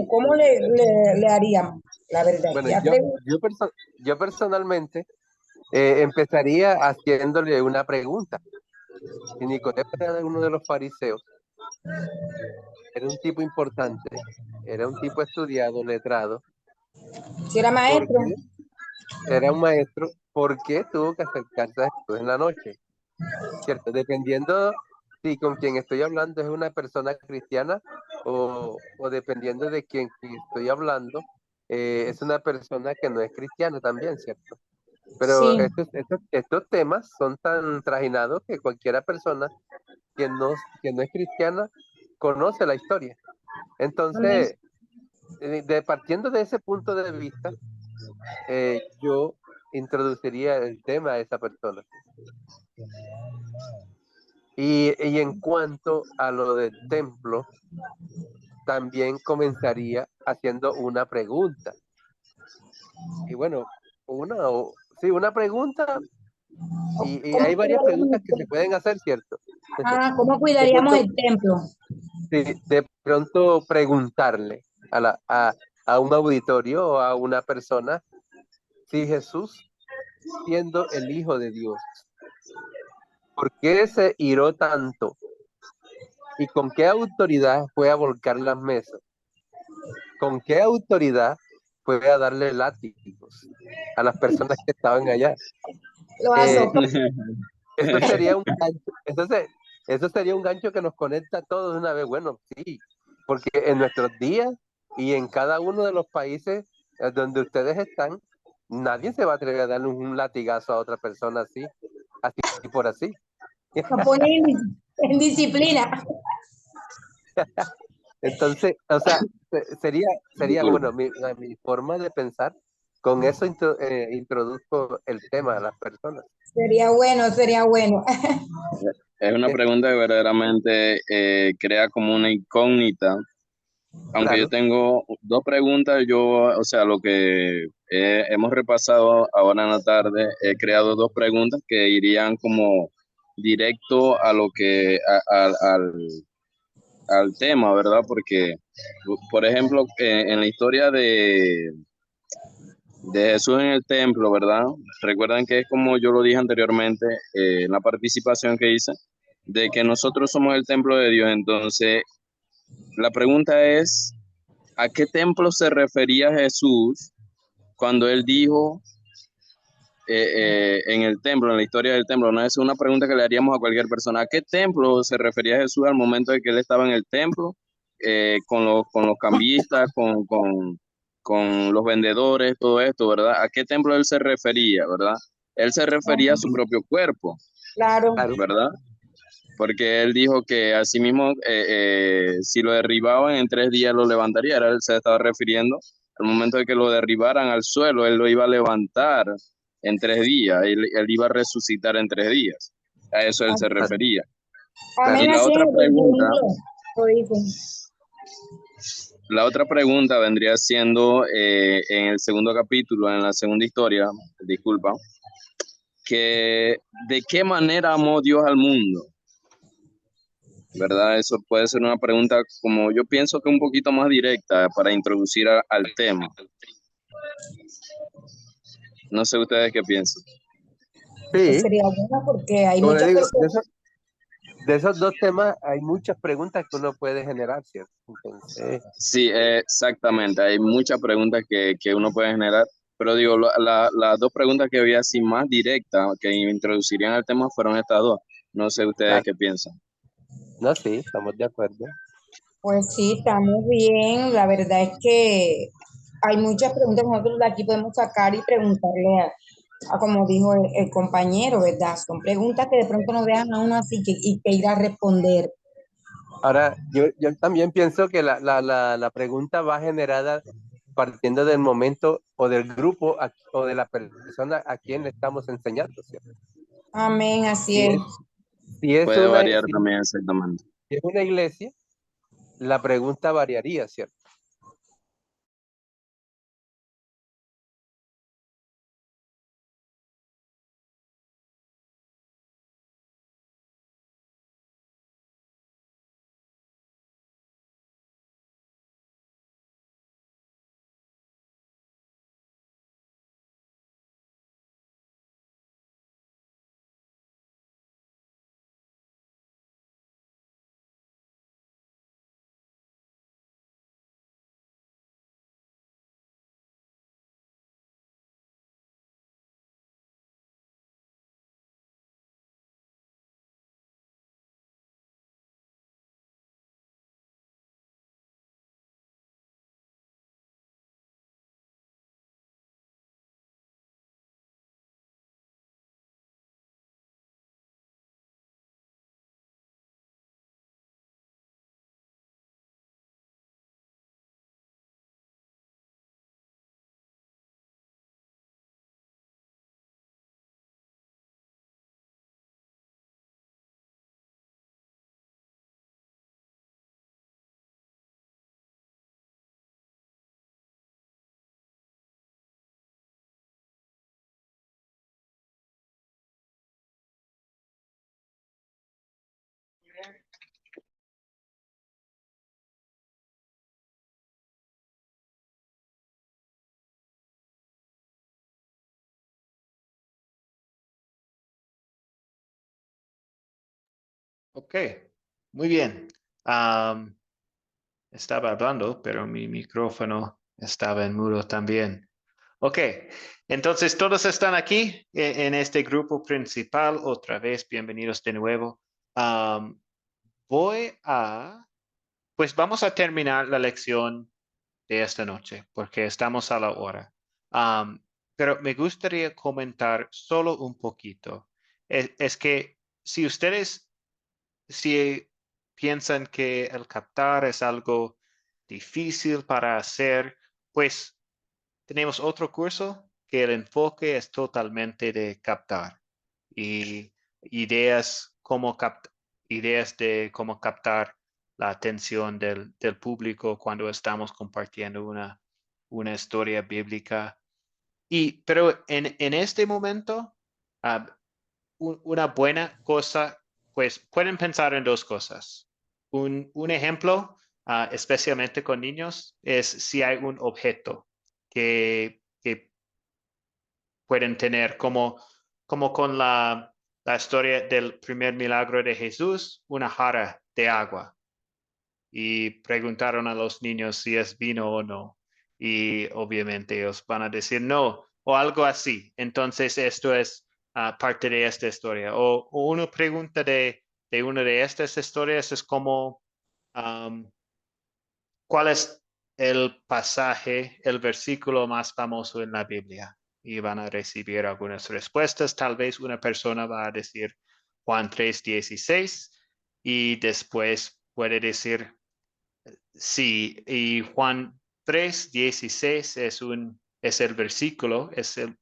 ¿cómo le haríamos? La verdad, Bueno, ya yo personalmente empezaría haciéndole una pregunta. Y Nicodemo era uno de los fariseos. Era un tipo importante, era un tipo estudiado, letrado. si era ¿Por maestro. qué? Era un maestro. ¿Por qué tuvo que acercarse a Jesús en la noche? ¿Cierto? Dependiendo si con quien estoy hablando es una persona cristiana o dependiendo de quien estoy hablando, es una persona que no es cristiana también, ¿cierto? Pero Sí. estos temas son tan trajinados que cualquiera persona que no es cristiana conoce la historia. Entonces, partiendo de ese punto de vista, yo introduciría el tema a esa persona. Y en cuanto a lo del templo, también comenzaría haciendo una pregunta. Y bueno, una pregunta, y hay varias preguntas que se pueden hacer, ¿cierto? ¿Cómo cuidaríamos el templo? Sí, de pronto preguntarle a un auditorio o a una persona si Jesús, siendo el Hijo de Dios, ¿por qué se iró tanto? ¿Y con qué autoridad fue a volcar las mesas? ¿Con qué autoridad fue a darle látigos a las personas que estaban allá? Lo azotó. Eso sería un gancho. Eso sería un gancho que nos conecta a todos de una vez. Bueno, sí, porque en nuestros días y en cada uno de los países donde ustedes están, nadie se va a atrever a darle un latigazo a otra persona así por así. Nos pone en disciplina. Entonces, o sea, sería bueno, mi forma de pensar, con eso introduzco el tema a las personas. Sería bueno, sería bueno. Es una pregunta que verdaderamente crea como una incógnita. Aunque Claro. yo tengo dos preguntas, o sea, lo que hemos repasado ahora en la tarde, he creado dos preguntas que irían como directo a lo que, al tema, ¿verdad? Porque, por ejemplo, en la historia de Jesús en el templo, ¿verdad? Recuerdan que es como yo lo dije anteriormente, en la participación que hice, de que nosotros somos el templo de Dios. Entonces, la pregunta es, ¿a qué templo se refería Jesús cuando él dijo en el templo, en la historia del templo? No es una pregunta que le haríamos a cualquier persona. ¿A qué templo se refería Jesús al momento de que él estaba en el templo, con los cambistas, con los vendedores, todo esto, ¿verdad? ¿A qué templo él se refería, verdad? Él se refería a su propio cuerpo, Claro. ¿verdad? Porque él dijo que así mismo, si lo derribaban en 3 días lo levantaría. Él se estaba refiriendo al momento de que lo derribaran al suelo, él lo iba a levantar en 3 días, él iba a resucitar en 3 días. A eso él se refería. Amén, Y la así otra es, pregunta, lo dicen. la otra pregunta vendría siendo en el segundo capítulo, en la segunda historia, disculpa, que ¿de qué manera amó Dios al mundo? ¿Verdad? Eso puede ser una pregunta como yo pienso que un poquito más directa para introducir al tema. No sé ustedes qué piensan. Sí, Sería bueno porque hay como le muchas digo, personas. de esos dos temas hay muchas preguntas que uno puede generar, ¿cierto? Entonces, Sí, exactamente. Hay muchas preguntas que uno puede generar, pero digo, las dos preguntas que había así más directas que introducirían al tema fueron estas dos. No sé ustedes qué piensan. no, sí, estamos de acuerdo. Pues sí, estamos bien. La verdad es que hay muchas preguntas que nosotros de aquí podemos sacar y preguntarle a como dijo el compañero, ¿verdad? Son preguntas que de pronto nos dejan a uno así y que ir a responder. Ahora, yo también pienso que la pregunta va generada partiendo del momento o del grupo o de la persona a quien le estamos enseñando, ¿cierto? Amén, así Si es. es, si es Puede una, variar si también exactamente. es una iglesia, la pregunta variaría, ¿cierto? Ok, muy bien. Estaba hablando, pero mi micrófono estaba en mudo también. Ok, entonces todos están aquí en este grupo principal. Otra vez, bienvenidos de nuevo. Pues vamos a terminar la lección de esta noche porque estamos a la hora. Pero me gustaría comentar solo un poquito. Es que si ustedes, si piensan que el captar es algo difícil para hacer, pues tenemos otro curso que el enfoque es totalmente de captar y ideas de cómo captar la atención del público cuando estamos compartiendo una historia bíblica. Pero en este momento, ah, una buena cosa, pues pueden pensar en dos cosas. Un ejemplo, especialmente con niños, es si hay un objeto que pueden tener, como con la historia del primer milagro de Jesús, una jarra de agua. Y preguntaron a los niños si es vino o no. Y obviamente ellos van a decir no, o algo así. Entonces esto es parte de esta historia. O una pregunta de una de estas historias es como, ¿cuál es el pasaje, el versículo más famoso en la Biblia? Y van a recibir algunas respuestas. Tal vez una persona va a decir Juan 3:16 y después puede decir sí. Y Juan 3:16 es el versículo,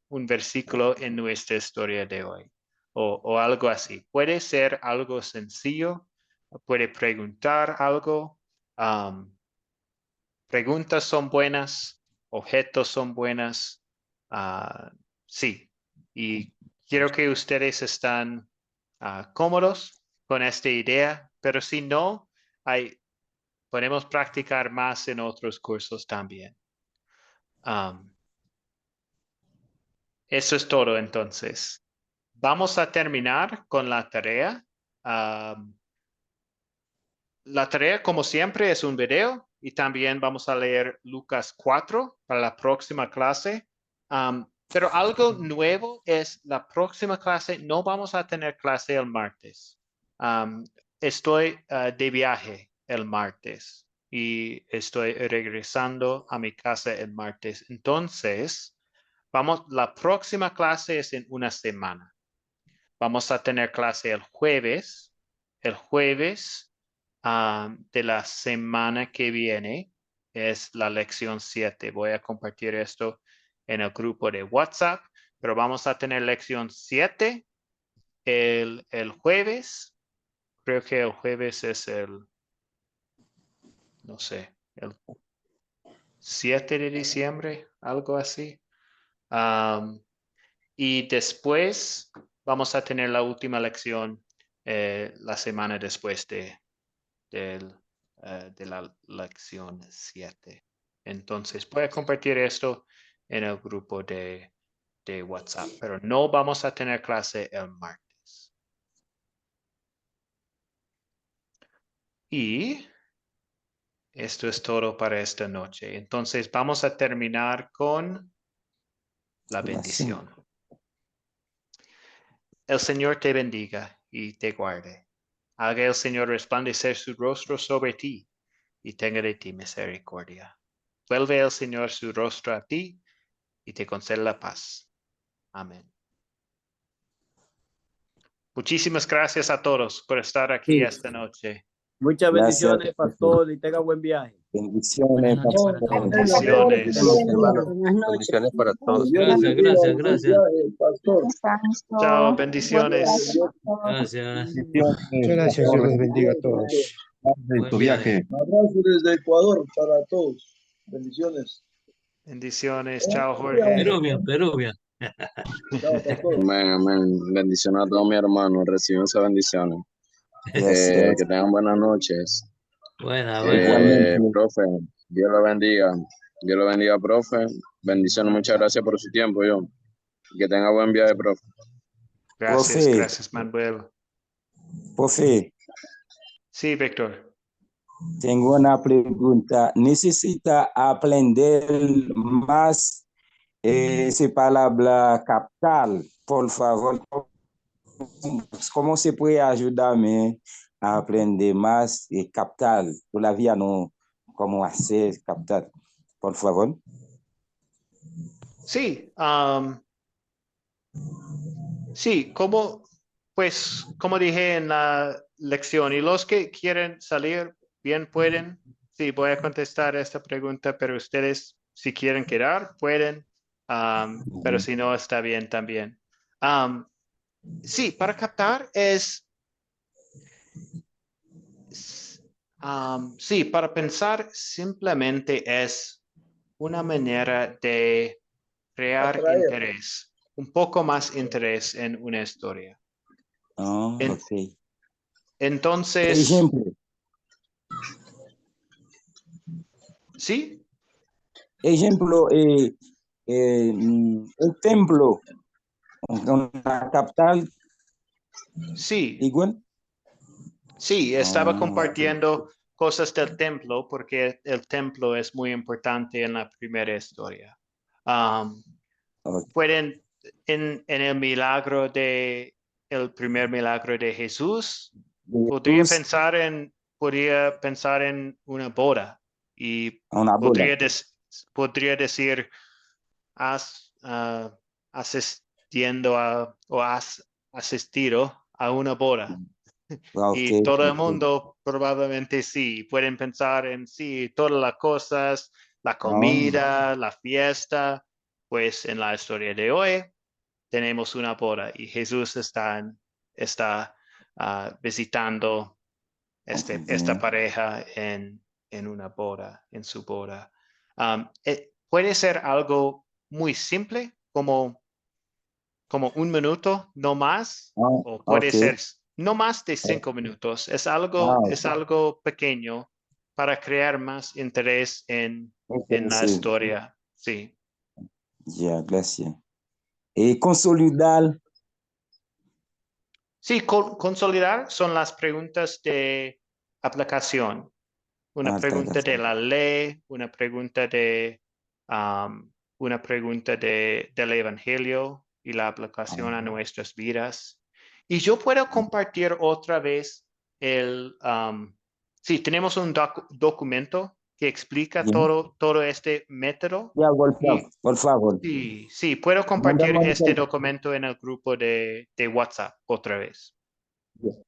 un versículo en nuestra historia de hoy. O algo así. Puede ser algo sencillo, puede preguntar algo. Preguntas son buenas, objetos son buenas. Sí, y quiero que ustedes están cómodos con esta idea, pero si no, podemos practicar más en otros cursos también. Eso es todo entonces. Vamos a terminar con la tarea. La tarea, como siempre, es un video y también vamos a leer Lucas 4 para la próxima clase. Pero algo nuevo es la próxima clase. No vamos a tener clase el martes. Estoy de viaje el martes y estoy regresando a mi casa el martes. Entonces, la próxima clase es en una semana. Vamos a tener clase el jueves. El jueves de la semana que viene es la lección 7. Voy a compartir esto en el grupo de WhatsApp, pero vamos a tener lección 7 el jueves. Creo que el jueves es no sé, el 7 de diciembre, algo así. Y después vamos a tener la última lección la semana después de la lección 7. Entonces voy a compartir esto en el grupo de WhatsApp, pero no vamos a tener clase el martes. Y esto es todo para esta noche. Entonces vamos a terminar con la bendición. El Señor te bendiga y te guarde. Haga el Señor resplandecer su rostro sobre ti y tenga de ti misericordia. Vuelve el Señor su rostro a ti y te conceda la paz. Amén. Muchísimas gracias a todos por estar aquí Sí. esta noche. Muchas Gracias. bendiciones, pastor, y tenga buen viaje. Bendiciones, Buenas noches para todos. Bendiciones. Hermanos, Buenas noches. bendiciones para todos. Gracias. Chao, bendiciones. Gracias. Muchas gracias, Dios les bendiga a todos. En Buen tu viaje. viaje. Un abrazo desde Ecuador para todos. Bendiciones. Bendiciones. Chao, Jorge. Peruvian. Chao, pastor. Amén, amén. Bendiciones a todos mis hermanos. Reciban esas bendiciones. Gracias. Que tengan buenas noches. Buena. Igualmente. Profe, Dios lo bendiga. Dios lo bendiga, profe. Bendiciones, muchas gracias por su tiempo, yo. Que tenga buen viaje, profe. Gracias, Profe. gracias, Manuel. Profe, Sí, Víctor. tengo una pregunta. ¿Necesita aprender más esa palabra capital? Por favor, ¿cómo se puede ayudarme a aprender más capital? Todavía no, cómo hacer capital. Por favor. Sí, sí, como dije en la lección, y los que quieren salir, bien pueden. Sí, voy a contestar esta pregunta, pero ustedes, si quieren quedar, pueden, pero si no, está bien también. Sí, para captar sí, para pensar simplemente es una manera de crear Atraer. interés, un poco más interés en una historia. Ok. Entonces, Ejemplo. ¿sí? Ejemplo, el templo, una capital Sí, igual. sí, estaba Ah, compartiendo cosas del templo porque el templo es muy importante en la primera historia. ok. Pueden, en el primer milagro de Jesús, podría pensar en una boda y Una boda. podría decir, has asistido a una boda. Ok, Y todo el ok. mundo probablemente sí, pueden pensar en sí, todas las cosas, la Oh, comida, la fiesta, pues en la historia de hoy tenemos una boda y Jesús está visitando esta bien. pareja en una boda, en su boda. Puede ser algo muy simple, como un minuto, no más, Oh, o puede ok. ser no más de 5 minutos. Es algo pequeño para crear más interés en la Sí, historia. Sí. ya, gracias. Consolidar. Sí, consolidar son las preguntas de aplicación. Una pregunta de la ley, una pregunta del Evangelio y la aplicación a nuestras vidas. Y yo puedo compartir otra vez sí, tenemos un documento que explica Ya, todo este método. ya, Y por favor. sí, puedo compartir Mándame este documento en el grupo de WhatsApp otra vez.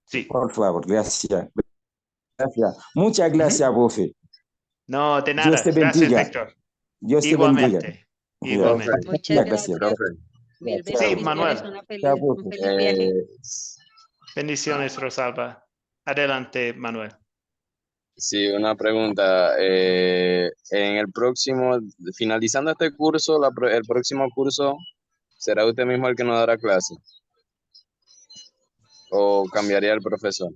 Sí. por favor, gracias. Gracias. Muchas gracias, profe. No, de Dios nada. te Gracias, bendiga. Víctor. Dios te bendiga. Igualmente. Ya. Igualmente. Muchas Ya, gracias. gracias. Profe. Mil Sí, bendiciones. Manuel. Chao, Un profe. feliz viaje. Bendiciones, Rosalba. Adelante, Manuel. Sí, una pregunta. En el próximo, finalizando este curso, el próximo curso, ¿será usted mismo el que nos dará clase? ¿O cambiaría el profesor?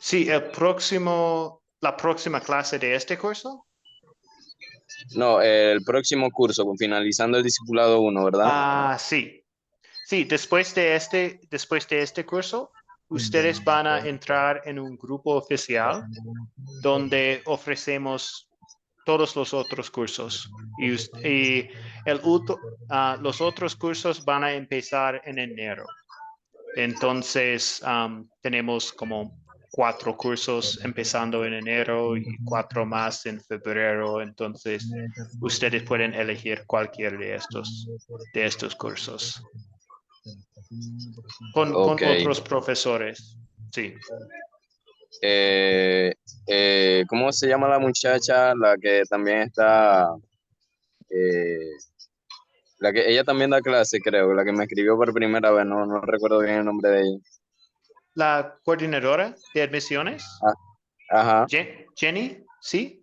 Sí, la próxima clase de este curso. No, el próximo curso, finalizando el discipulado 1, ¿verdad? Ah, sí. Sí, después de este curso, ustedes van a entrar en un grupo oficial donde ofrecemos todos los otros cursos. Los otros cursos van a empezar en enero. Entonces, tenemos como 4 cursos empezando en enero y 4 más en febrero. Entonces, ustedes pueden elegir cualquier de estos cursos con Ok. otros profesores. Sí. ¿Cómo se llama la muchacha? La que también está, eh, ella también da clase, creo, la que me escribió por primera vez, no recuerdo bien el nombre de ella. La coordinadora de admisiones, Ah, ajá. Jenny, ¿sí?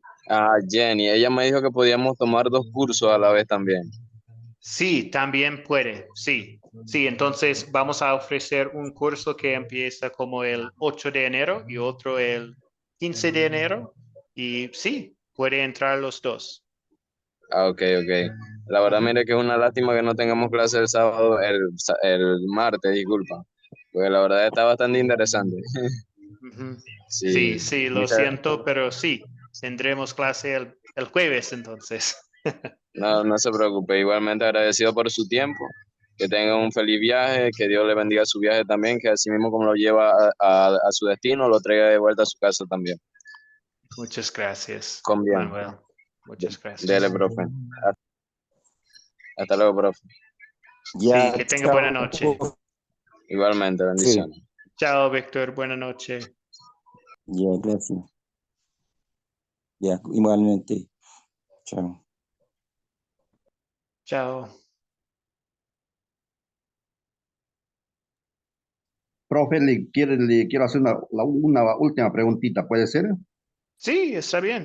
Jenny, ella me dijo que podíamos tomar 2 cursos a la vez también. Sí, también puede, sí. Sí, entonces vamos a ofrecer un curso que empieza como el 8 de enero y otro el 15 de enero. Y sí, puede entrar los dos. Ok. La verdad, mire que es una lástima que no tengamos clase el sábado, el martes, disculpa. Porque la verdad está bastante interesante. Ujú. Sí, Sí, lo siento, pero sí, tendremos clase el jueves entonces. no se preocupe. Igualmente agradecido por su tiempo. Que tenga un feliz viaje, que Dios le bendiga su viaje también, que así mismo como lo lleva a su destino, lo traiga de vuelta a su casa también. Muchas gracias, Con bien. Manuel. Muchas gracias. Dele, profe. Hasta luego, profe. Sí, que tenga buena noche. Igualmente, bendiciones. Chao, Víctor. Buena noche. Ya, gracias. Ya, igualmente. Chao. Chao. Profe, le quiero hacer una última preguntita, ¿puede ser? Sí, está bien.